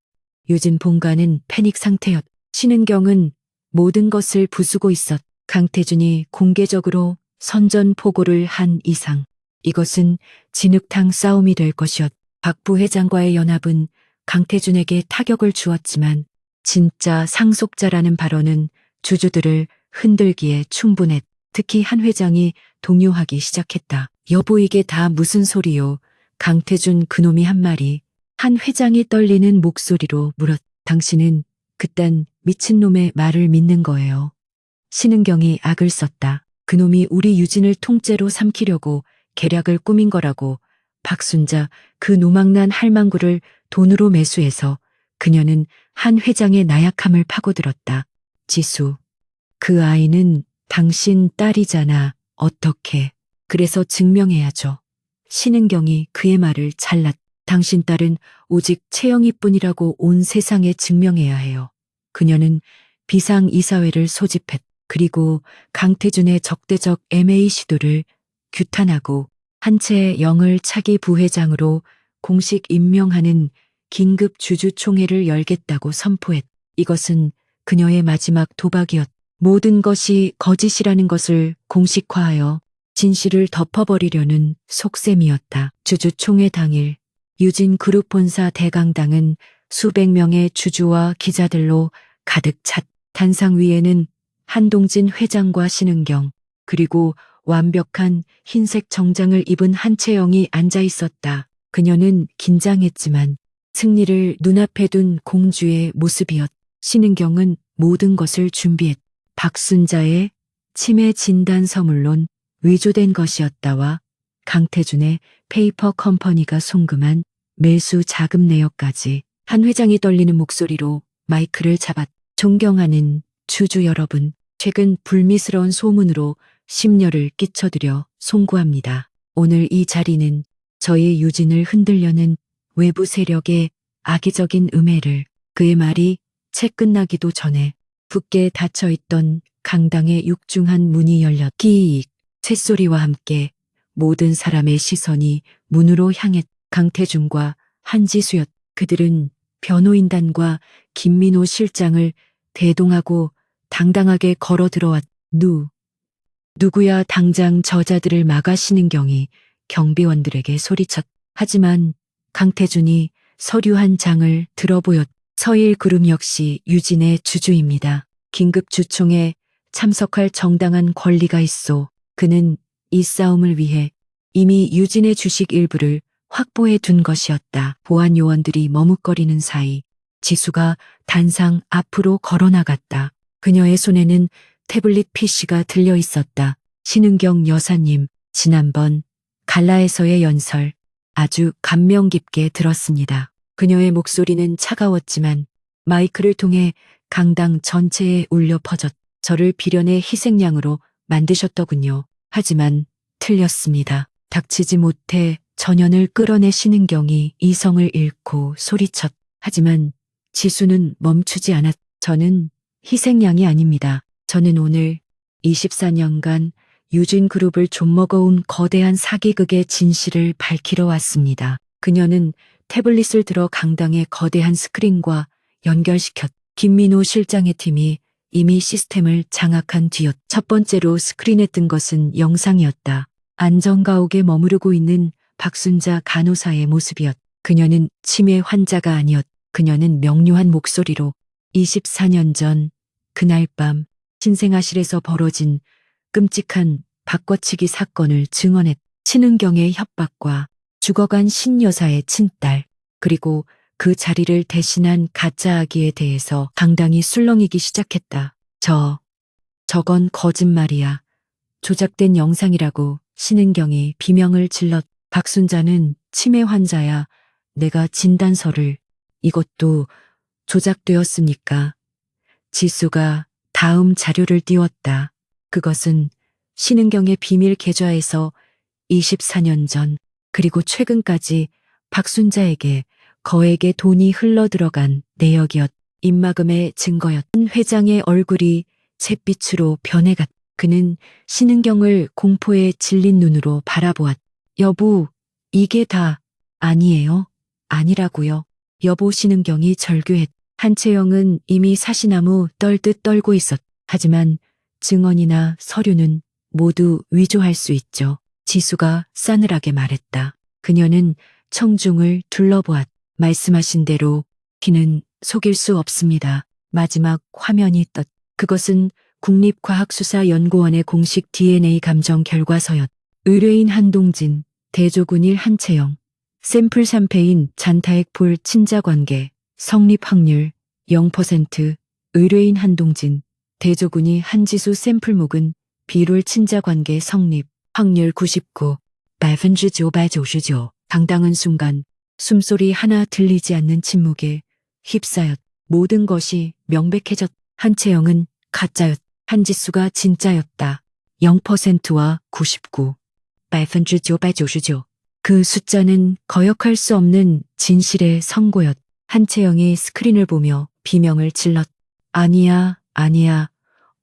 유진 본가는 패닉 상태였. 신은경은 모든 것을 부수고 있었. 강태준이 공개적으로 선전포고를 한 이상 이것은 진흙탕 싸움이 될 것이었. 박 부회장과의 연합은 강태준에게 타격을 주었지만 진짜 상속자라는 발언은 주주들을 흔들기에 충분했. 특히 한 회장이 동요하기 시작했다. 여보, 이게 다 무슨 소리요? 강태준 그놈이 한 말이 한 회장이 떨리는 목소리로 물었. 당신은 그딴 미친놈의 말을 믿는 거예요. 신은경이 악을 썼다. 그놈이 우리 유진을 통째로 삼키려고 계략을 꾸민 거라고. 박순자 그 노망난 할망구를 돈으로 매수해서 그녀는 한 회장의 나약함을 파고들었다. 지수, 그 아이는 당신 딸이잖아. 어떻게? 그래서 증명해야죠. 신은경이 그의 말을 잘랐. 당신 딸은 오직 채영이뿐이라고 온 세상에 증명해야 해요. 그녀는 비상이사회를 소집했. 그리고 강태준의 적대적 M&A 시도를 규탄하고 한 채의 영을 차기 부회장으로 공식 임명하는 긴급 주주총회를 열겠다고 선포했. 이것은 그녀의 마지막 도박이었. 모든 것이 거짓이라는 것을 공식화하여 진실을 덮어버리려는 속셈이었다. 주주총회 당일 유진그룹 본사 대강당은 수백 명의 주주와 기자들로 가득 찼. 단상 위에는 한동진 회장과 신은경, 그리고 완벽한 흰색 정장을 입은 한채영이 앉아 있었다. 그녀는 긴장했지만 승리를 눈앞에 둔 공주의 모습이었. 신은경은 모든 것을 준비했. 박순자의 치매 진단서 물론 위조된 것이었다와 강태준의 페이퍼 컴퍼니가 송금한 매수 자금 내역까지. 한 회장이 떨리는 목소리로 마이크를 잡았. 존경하는 주주 여러분, 최근 불미스러운 소문으로 심려를 끼쳐드려 송구합니다. 오늘 이 자리는 저희 유진을 흔들려는 외부 세력의 악의적인 음해를. 그의 말이 채 끝나기도 전에 굳게 닫혀있던 강당의 육중한 문이 열렸. 끼익 쇳소리와 함께 모든 사람의 시선이 문으로 향했. 강태준과 한지수였. 그들은 변호인단과 김민호 실장을 대동하고 당당하게 걸어 들어왔. 누구야? 당장 저자들을 막아. 신은경이 경비원들에게 소리쳤. 하지만 강태준이 서류 한 장을 들어보였. 서일그룹 역시 유진의 주주입니다. 긴급 주총에 참석할 정당한 권리가 있어. 그는 이 싸움을 위해 이미 유진의 주식 일부를 확보해 둔 것이었다. 보안 요원들이 머뭇거리는 사이 지수가 단상 앞으로 걸어나갔다. 그녀의 손에는 태블릿 PC가 들려 있었다. 신은경 여사님, 지난번 갈라에서의 연설 아주 감명 깊게 들었습니다. 그녀의 목소리는 차가웠지만 마이크를 통해 강당 전체에 울려 퍼졌. 저를 비련의 희생양으로 만드셨더군요. 하지만 틀렸습니다. 닥치지 못해 전연을 끌어내. 신은경이 이성을 잃고 소리쳤. 하지만 지수는 멈추지 않았. 저는 희생양이 아닙니다. 저는 오늘 24년간 유진그룹을 좀먹어온 거대한 사기극의 진실을 밝히러 왔습니다. 그녀는 태블릿을 들어 강당의 거대한 스크린과 연결시켰. 김민호 실장의 팀이 이미 시스템을 장악한 뒤였. 첫 번째로 스크린에 뜬 것은 영상이었다. 안전가옥에 머무르고 있는 박순자 간호사의 모습이었. 그녀는 치매 환자가 아니었. 그녀는 명료한 목소리로 24년 전 그날 밤 신생아실에서 벌어진 끔찍한 바꿔치기 사건을 증언했. 신은경의 협박과 죽어간 신여사의 친딸, 그리고 그 자리를 대신한 가짜 아기에 대해서 당당히 술렁이기 시작했다. 저건 거짓말이야. 조작된 영상이라고 신은경이 비명을 질렀. 박순자는 치매 환자야. 내가 진단서를. 이것도 조작되었습니까? 지수가 다음 자료를 띄웠다. 그것은 신은경의 비밀 계좌에서 24년 전 그리고 최근까지 박순자에게 거액의 돈이 흘러들어간 내역이었. 입막음의 증거였. 한 회장의 얼굴이 잿빛으로 변해갔. 그는 신은경을 공포에 질린 눈으로 바라보았. 여보, 이게 다 아니에요. 아니라고요. 여보. 신은경이 절규했. 한채영은 이미 사시나무 떨듯 떨고 있었. 하지만 증언이나 서류는 모두 위조할 수 있죠. 지수가 싸늘하게 말했다. 그녀는 청중을 둘러보았. 말씀하신 대로 키는 속일 수 없습니다. 마지막 화면이 떴. 그것은 국립과학수사연구원의 공식 DNA 감정 결과서였. 의뢰인 한동진, 대조군일 한채영, 샘플 3패인 잔타액폴 친자관계, 성립 확률 0%, 의뢰인 한동진, 대조군이 한지수 샘플목은 비룰 친자관계 성립, 확률 99, 999. 당당한 순간 숨소리 하나 들리지 않는 침묵에 휩싸였. 모든 것이 명백해졌. 한채영은 가짜였. 한지수가 진짜였다. 0%와 99, 999. 그 숫자는 거역할 수 없는 진실의 선고였. 한채영이 스크린을 보며 비명을 질렀. 아니야, 아니야.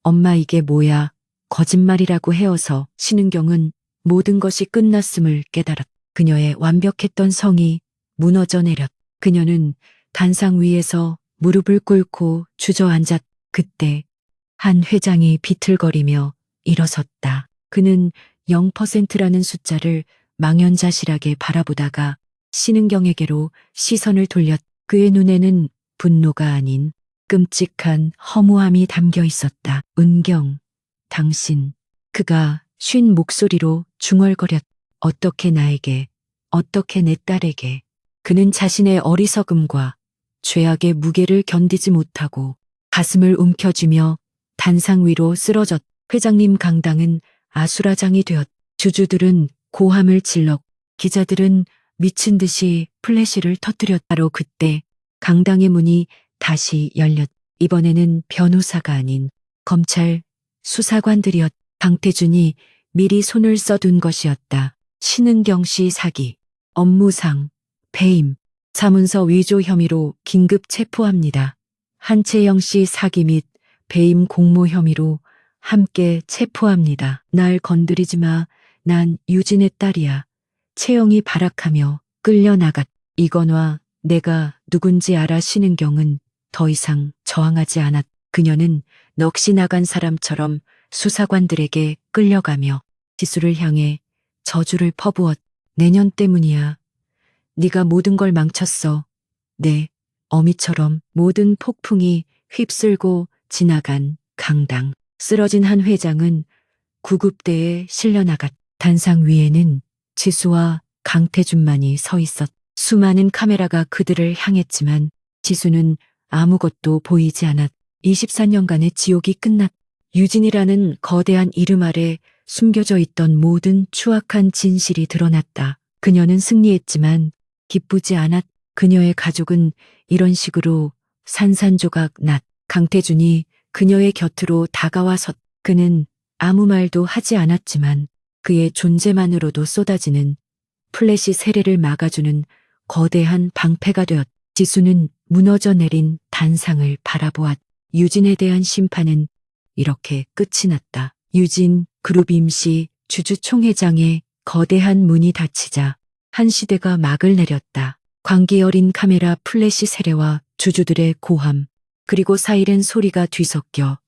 엄마 이게 뭐야. 거짓말이라고 해어서. 신은경은 모든 것이 끝났음을 깨달았. 그녀의 완벽했던 성이 무너져 내렸. 그녀는 단상 위에서 무릎을 꿇고 주저앉았. 그때 한 회장이 비틀거리며 일어섰다. 그는 0%라는 숫자를 망연자실하게 바라보다가 신은경에게로 시선을 돌렸. 그의 눈에는 분노가 아닌 끔찍한 허무함이 담겨 있었다. 은경, 당신. 그가 쉰 목소리로 중얼거렸. 어떻게 나에게, 어떻게 내 딸에게. 그는 자신의 어리석음과 죄악의 무게를 견디지 못하고 가슴을 움켜쥐며 단상 위로 쓰러졌. 회장님 강당은 아수라장이 되었. 주주들은 고함을 질렀. 기자들은 미친 듯이 플래시를 터뜨렸. 바로 그때 강당의 문이 다시 열렸. 이번에는 변호사가 아닌 검찰 수사관들이었. 강태준이 미리 손을 써둔 것이었다. 신은경 씨 사기, 업무상, 배임, 사문서 위조 혐의로 긴급 체포합니다. 한채영 씨 사기 및 배임 공모 혐의로 함께 체포합니다. 날 건드리지 마. 난 유진의 딸이야. 채영이 발악하며 끌려나갔. 이건화, 내가 누군지 알아. 신은경은 더 이상 저항하지 않았. 그녀는 넋이 나간 사람처럼 수사관들에게 끌려가며 지수를 향해 저주를 퍼부었. 내년 때문이야. 네가 모든 걸 망쳤어. 네, 어미처럼. 모든 폭풍이 휩쓸고 지나간 강당. 쓰러진 한 회장은 구급대에 실려나갔. 단상 위에는 지수와 강태준만이 서 있었. 수많은 카메라가 그들을 향했지만 지수는 아무것도 보이지 않았. 24년간의 지옥이 끝났. 유진이라는 거대한 이름 아래 숨겨져 있던 모든 추악한 진실이 드러났다. 그녀는 승리했지만 기쁘지 않았. 그녀의 가족은 이런 식으로 산산조각 났. 강태준이 그녀의 곁으로 다가와섰. 그는 아무 말도 하지 않았지만 그의 존재만으로도 쏟아지는 플래시 세례를 막아주는 거대한 방패가 되었. 지수는 무너져 내린 단상을 바라보았. 유진에 대한 심판은 이렇게 끝이 났다. 유진 그룹 임시 주주총회장의 거대한 문이 닫히자 한 시대가 막을 내렸다. 광기 어린 카메라 플래시 세례와 주주들의 고함, 그리고 사이렌 소리가 뒤섞여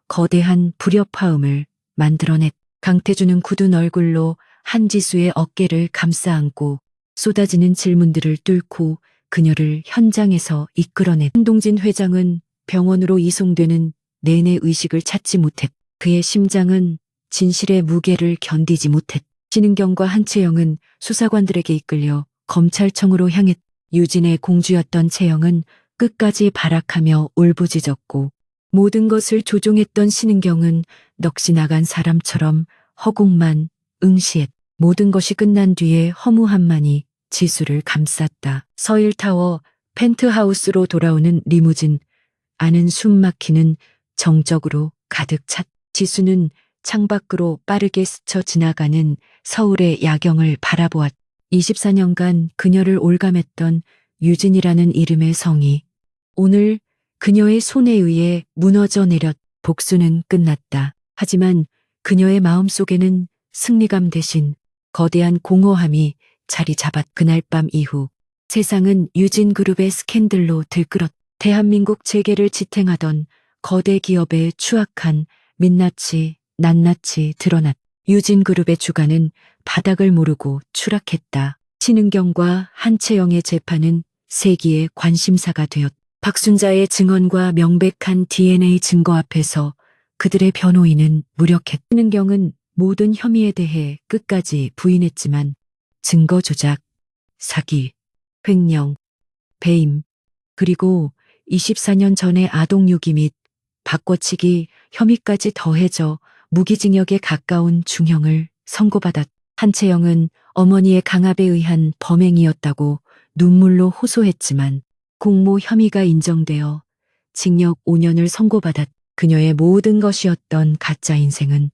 거대한 불협화음을 만들어냈. 강태준은 굳은 얼굴로 한지수의 어깨를 감싸 안고 쏟아지는 질문들을 뚫고 그녀를 현장에서 이끌어냈. 한동진 회장은 병원으로 이송되는 내내 의식을 찾지 못했. 그의 심장은 진실의 무게를 견디지 못했. 신은경과 한채영은 수사관들에게 이끌려 검찰청으로 향했. 유진의 공주였던 채영은 끝까지 발악하며 울부짖었고 모든 것을 조종했던 신은경은 넋이 나간 사람처럼 허공만 응시했. 모든 것이 끝난 뒤에 허무함만이 지수를 감쌌다. 서일타워 펜트하우스로 돌아오는 리무진, 안은 숨 막히는 정적으로 가득 찼. 지수는 창밖으로 빠르게 스쳐 지나가는 서울의 야경을 바라보았. 24년간 그녀를 올감했던 유진이라는 이름의 성이 오늘 그녀의 손에 의해 무너져 내렸. 복수는 끝났다. 하지만 그녀의 마음속에는 승리감 대신 거대한 공허함이 자리 잡았. 그날 밤 이후 세상은 유진그룹의 스캔들로 들끓었. 대한민국 재계를 지탱하던 거대 기업의 추악한 민낯이 낱낱이 드러났. 유진그룹의 주가는 바닥을 모르고 추락했다. 신은경과 한채영의 재판은 세기의 관심사가 되었. 박순자의 증언과 명백한 DNA 증거 앞에서 그들의 변호인은 무력했. 신은경은 모든 혐의에 대해 끝까지 부인했지만 증거 조작, 사기, 횡령, 배임, 그리고 24년 전의 아동유기 및 바꿔치기 혐의까지 더해져 무기징역에 가까운 중형을 선고받았. 한채영은 어머니의 강압에 의한 범행이었다고 눈물로 호소했지만 공모 혐의가 인정되어 징역 5년을 선고받았. 그녀의 모든 것이었던 가짜 인생은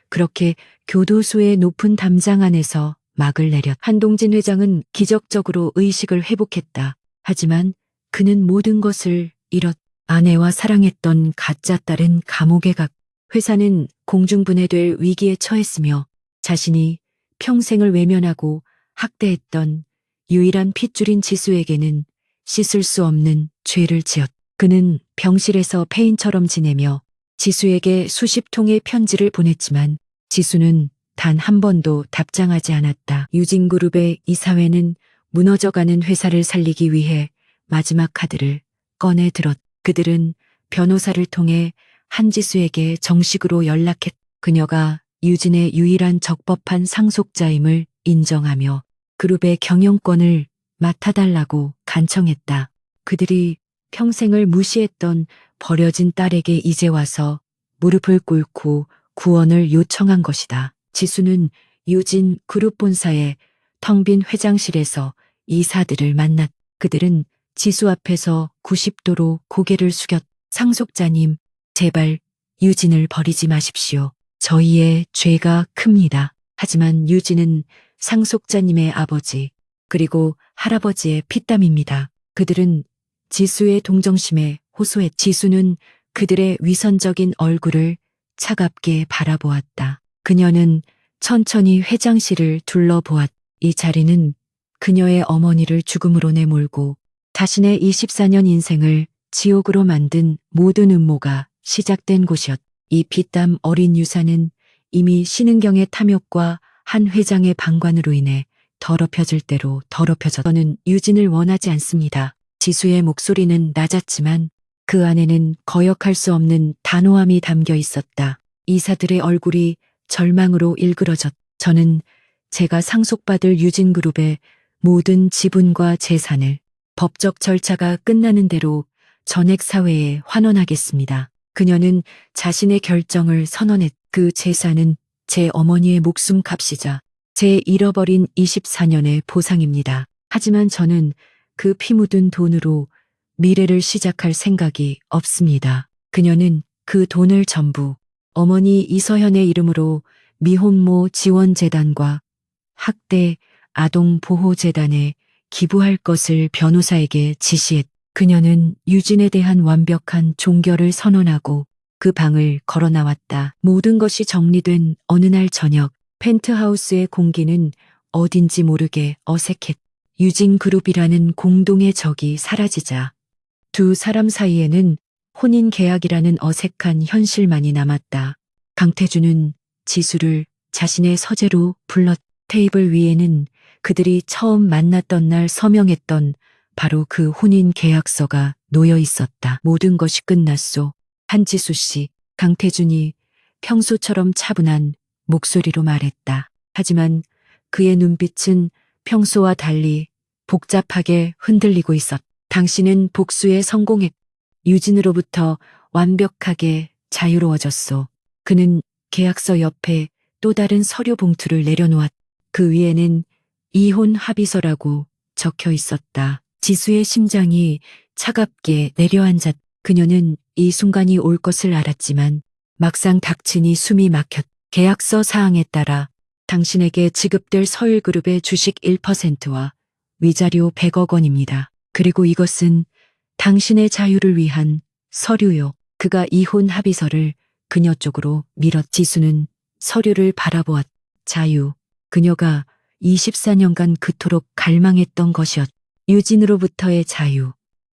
그렇게 교도소의 높은 담장 안에서 막을 내렸. 한동진 회장은 기적적으로 의식을 회복했다. 하지만 그는 모든 것을 잃었. 아내와 사랑했던 가짜 딸은 감옥에 각. 회사는 공중분해될 위기에 처했으며 자신이 평생을 외면하고 학대했던 유일한 핏줄인 지수에게는 씻을 수 없는 죄를 지었. 그는 병실에서 폐인처럼 지내며 지수에게 수십 통의 편지를 보냈지만 지수는 단 한 번도 답장하지 않았다. 유진그룹의 이사회는 무너져가는 회사를 살리기 위해 마지막 카드를 꺼내 들었. 그들은 변호사를 통해 한지수에게 정식으로 연락했. 그녀가 유진의 유일한 적법한 상속자임을 인정하며 그룹의 경영권을 맡아달라고 간청했다. 그들이 평생을 무시했던 버려진 딸에게 이제 와서 무릎을 꿇고 구원을 요청한 것이다. 지수는 유진 그룹 본사의 텅 빈 회장실에서 이사들을 만났. 그들은 지수 앞에서 90도로 고개를 숙였. 상속자님, 제발 유진을 버리지 마십시오. 저희의 죄가 큽니다. 하지만 유진은 상속자님의 아버지, 그리고 할아버지의 피땀입니다. 그들은 지수의 동정심에 호소했. 지수는 그들의 위선적인 얼굴을 차갑게 바라보았다. 그녀는 천천히 회장실을 둘러보았. 이 자리는 그녀의 어머니를 죽음으로 내몰고 자신의 24년 인생을 지옥으로 만든 모든 음모가 시작된 곳이었. 이 피땀 어린 유산은 이미 신은경의 탐욕과 한 회장의 방관으로 인해 더럽혀질 대로 더럽혀졌. 저는 유진을 원하지 않습니다. 지수의 목소리는 낮았지만 그 안에는 거역할 수 없는 단호함이 담겨 있었다. 이사들의 얼굴이 절망으로 일그러졌. 저는 제가 상속받을 유진그룹의 모든 지분과 재산을 법적 절차가 끝나는 대로 전액사회에 환원하겠습니다. 그녀는 자신의 결정을 선언했. 그 재산은 제 어머니의 목숨 값이자 제 잃어버린 24년의 보상입니다. 하지만 저는 그 피 묻은 돈으로 미래를 시작할 생각이 없습니다. 그녀는 그 돈을 전부 어머니 이서현의 이름으로 미혼모 지원재단과 학대 아동보호재단에 기부할 것을 변호사에게 지시했. 그녀는 유진에 대한 완벽한 종결을 선언하고 그 방을 걸어 나왔다. 모든 것이 정리된 어느 날 저녁, 펜트하우스의 공기는 어딘지 모르게 어색했. 유진그룹이라는 공동의 적이 사라지자 두 사람 사이에는 혼인 계약이라는 어색한 현실만이 남았다. 강태준은 지수를 자신의 서재로 불렀. 테이블 위에는 그들이 처음 만났던 날 서명했던 바로 그 혼인 계약서가 놓여 있었다. 모든 것이 끝났소. 한지수 씨, 강태준이 평소처럼 차분한 목소리로 말했다. 하지만 그의 눈빛은 평소와 달리 복잡하게 흔들리고 있었다. 당신은 복수에 성공했. 유진으로부터 완벽하게 자유로워졌소. 그는 계약서 옆에 또 다른 서류 봉투를 내려놓았. 그 위에는 이혼 합의서라고 적혀 있었다. 지수의 심장이 차갑게 내려앉았. 그녀는 이 순간이 올 것을 알았지만 막상 닥치니 숨이 막혔. 계약서 사항에 따라 당신에게 지급될 서일그룹의 주식 1%와 위자료 100억 원입니다. 그리고 이것은 당신의 자유를 위한 서류요. 그가 이혼 합의서를 그녀 쪽으로 밀었. 지수는 서류를 바라보았. 자유. 그녀가 24년간 그토록 갈망했던 것이었. 유진으로부터의 자유.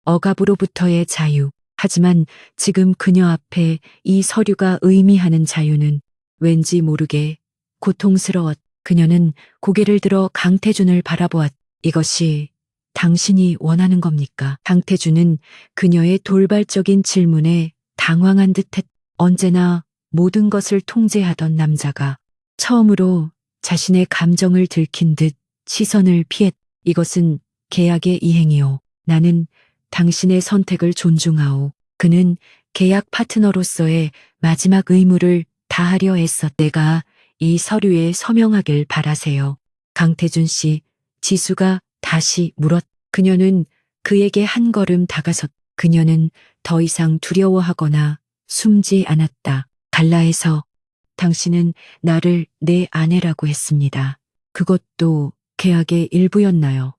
억압으로부터의 자유. 하지만 지금 그녀 앞에 이 서류가 의미하는 자유는 왠지 모르게 고통스러웠. 그녀는 고개를 들어 강태준을 바라보았. 이것이 당신이 원하는 겁니까? 강태준은 그녀의 돌발적인 질문에 당황한 듯했. 언제나 모든 것을 통제하던 남자가 처음으로 자신의 감정을 들킨 듯 시선을 피했. 이것은 계약의 이행이요. 나는 당신의 선택을 존중하오. 그는 계약 파트너로서의 마지막 의무를 다하려 애썼. 내가 이 서류에 서명하길 바라세요. 강태준 씨, 지수가 다시 물었. 그녀는 그에게 한 걸음 다가섰. 그녀는 더 이상 두려워하거나 숨지 않았다. 갈라에서 당신은 나를 내 아내라고 했습니다. 그것도 계약의 일부였나요?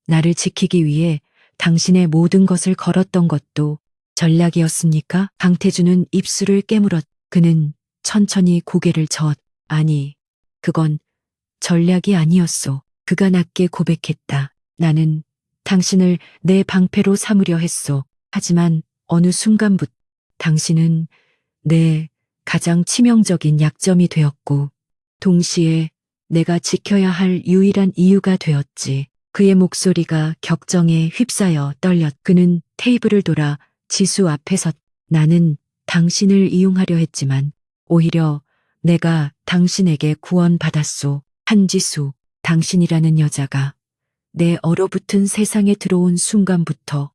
나를 지키기 위해 당신의 모든 것을 걸었던 것도 전략이었습니까? 강태준은 입술을 깨물었. 그는 천천히 고개를 저었. 아니, 그건 전략이 아니었소. 그가 낮게 고백했다. 나는 당신을 내 방패로 삼으려 했소. 하지만 어느 순간부터 당신은 내 가장 치명적인 약점이 되었고, 동시에 내가 지켜야 할 유일한 이유가 되었지. 그의 목소리가 격정에 휩싸여 떨렸. 그는 테이블을 돌아 지수 앞에 섰. 나는 당신을 이용하려 했지만 오히려 내가 당신에게 구원받았소. 한지수, 당신이라는 여자가 내 얼어붙은 세상에 들어온 순간부터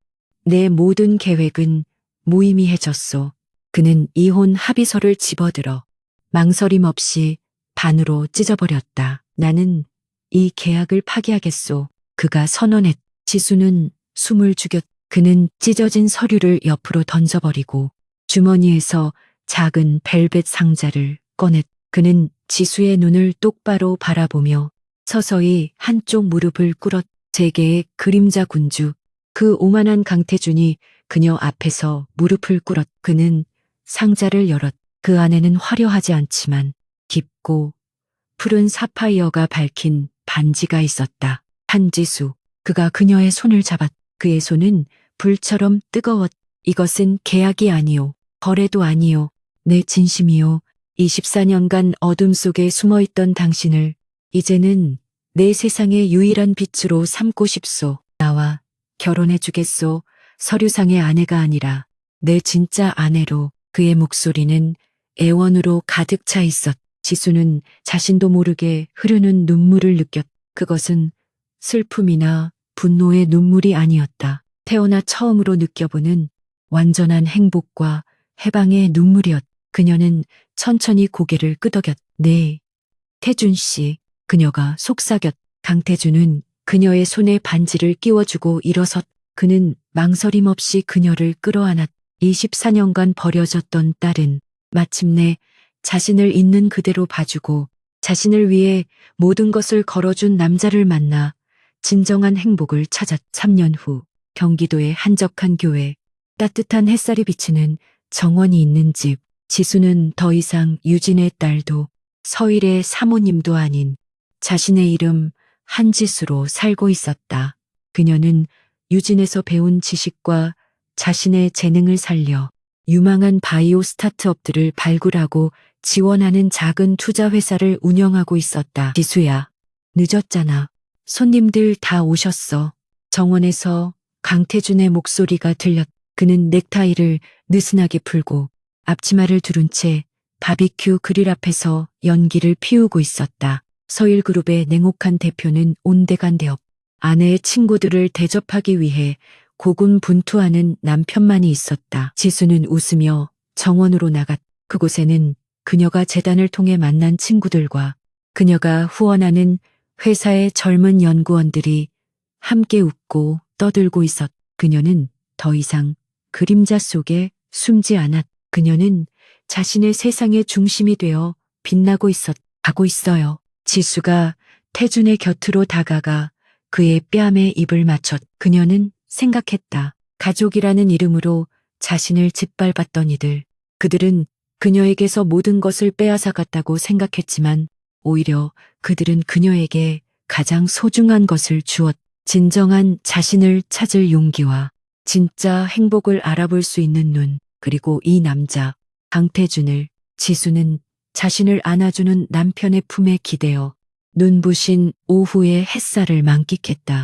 내 모든 계획은 무의미해졌소. 그는 이혼 합의서를 집어들어 망설임 없이 반으로 찢어버렸다. 나는 이 계약을 파기하겠소. 그가 선언했. 지수는 숨을 죽였. 그는 찢어진 서류를 옆으로 던져버리고 주머니에서 작은 벨벳 상자를 꺼냈. 그는 지수의 눈을 똑바로 바라보며 서서히 한쪽 무릎을 꿇었. 재계의 그림자 군주. 그 오만한 강태준이 그녀 앞에서 무릎을 꿇었. 그는 상자를 열었. 그 안에는 화려하지 않지만 깊고 푸른 사파이어가 밝힌 반지가 있었다. 한지수. 그가 그녀의 손을 잡았. 그의 손은 불처럼 뜨거웠. 이것은 계약이 아니오. 거래도 아니오. 내 진심이오. 24년간 어둠 속에 숨어있던 당신을 이제는 내 세상의 유일한 빛으로 삼고 싶소. 나와 결혼해주겠소. 서류상의 아내가 아니라 내 진짜 아내로. 그의 목소리는 애원으로 가득 차 있었. 지수는 자신도 모르게 흐르는 눈물을 느꼈. 그것은 슬픔이나 분노의 눈물이 아니었다. 태어나 처음으로 느껴보는 완전한 행복과 해방의 눈물이었. 그녀는 천천히 고개를 끄덕였. 네, 태준 씨. 그녀가 속삭였. 강태준은 그녀의 손에 반지를 끼워주고 일어섰. 그는 망설임 없이 그녀를 끌어안았. 24년간 버려졌던 딸은 마침내 자신을 있는 그대로 봐주고 자신을 위해 모든 것을 걸어준 남자를 만나 진정한 행복을 찾았. 3년 후 경기도의 한적한 교회. 따뜻한 햇살이 비치는 정원이 있는 집. 지수는 더 이상 유진의 딸도 서일의 사모님도 아닌 자신의 이름 한지수로 살고 있었다. 그녀는 유진에서 배운 지식과 자신의 재능을 살려 유망한 바이오 스타트업들을 발굴하고 지원하는 작은 투자 회사를 운영하고 있었다. 지수야, 늦었잖아. 손님들 다 오셨어. 정원에서 강태준의 목소리가 들렸. 그는 넥타이를 느슨하게 풀고 앞치마를 두른 채 바비큐 그릴 앞에서 연기를 피우고 있었다. 서일그룹의 냉혹한 대표는 온데간데없 아내의 친구들을 대접하기 위해 고군분투하는 남편만이 있었다. 지수는 웃으며 정원으로 나갔. 그곳에는 그녀가 재단을 통해 만난 친구들과 그녀가 후원하는 회사의 젊은 연구원들이 함께 웃고 떠들고 있었. 그녀는 더 이상 그림자 속에 숨지 않았. 그녀는 자신의 세상의 중심이 되어 빛나고 가고 있어요. 지수가 태준의 곁으로 다가가 그의 뺨에 입을 맞췄. 그녀는 생각했다. 가족이라는 이름으로 자신을 짓밟았던 이들. 그들은 그녀에게서 모든 것을 빼앗아갔다고 생각했지만 오히려 그들은 그녀에게 가장 소중한 것을 주었. 진정한 자신을 찾을 용기와 진짜 행복을 알아볼 수 있는 눈, 그리고 이 남자, 강태준을 지수는 자신을 안아주는 남편의 품에 기대어 눈부신 오후의 햇살을 만끽했다.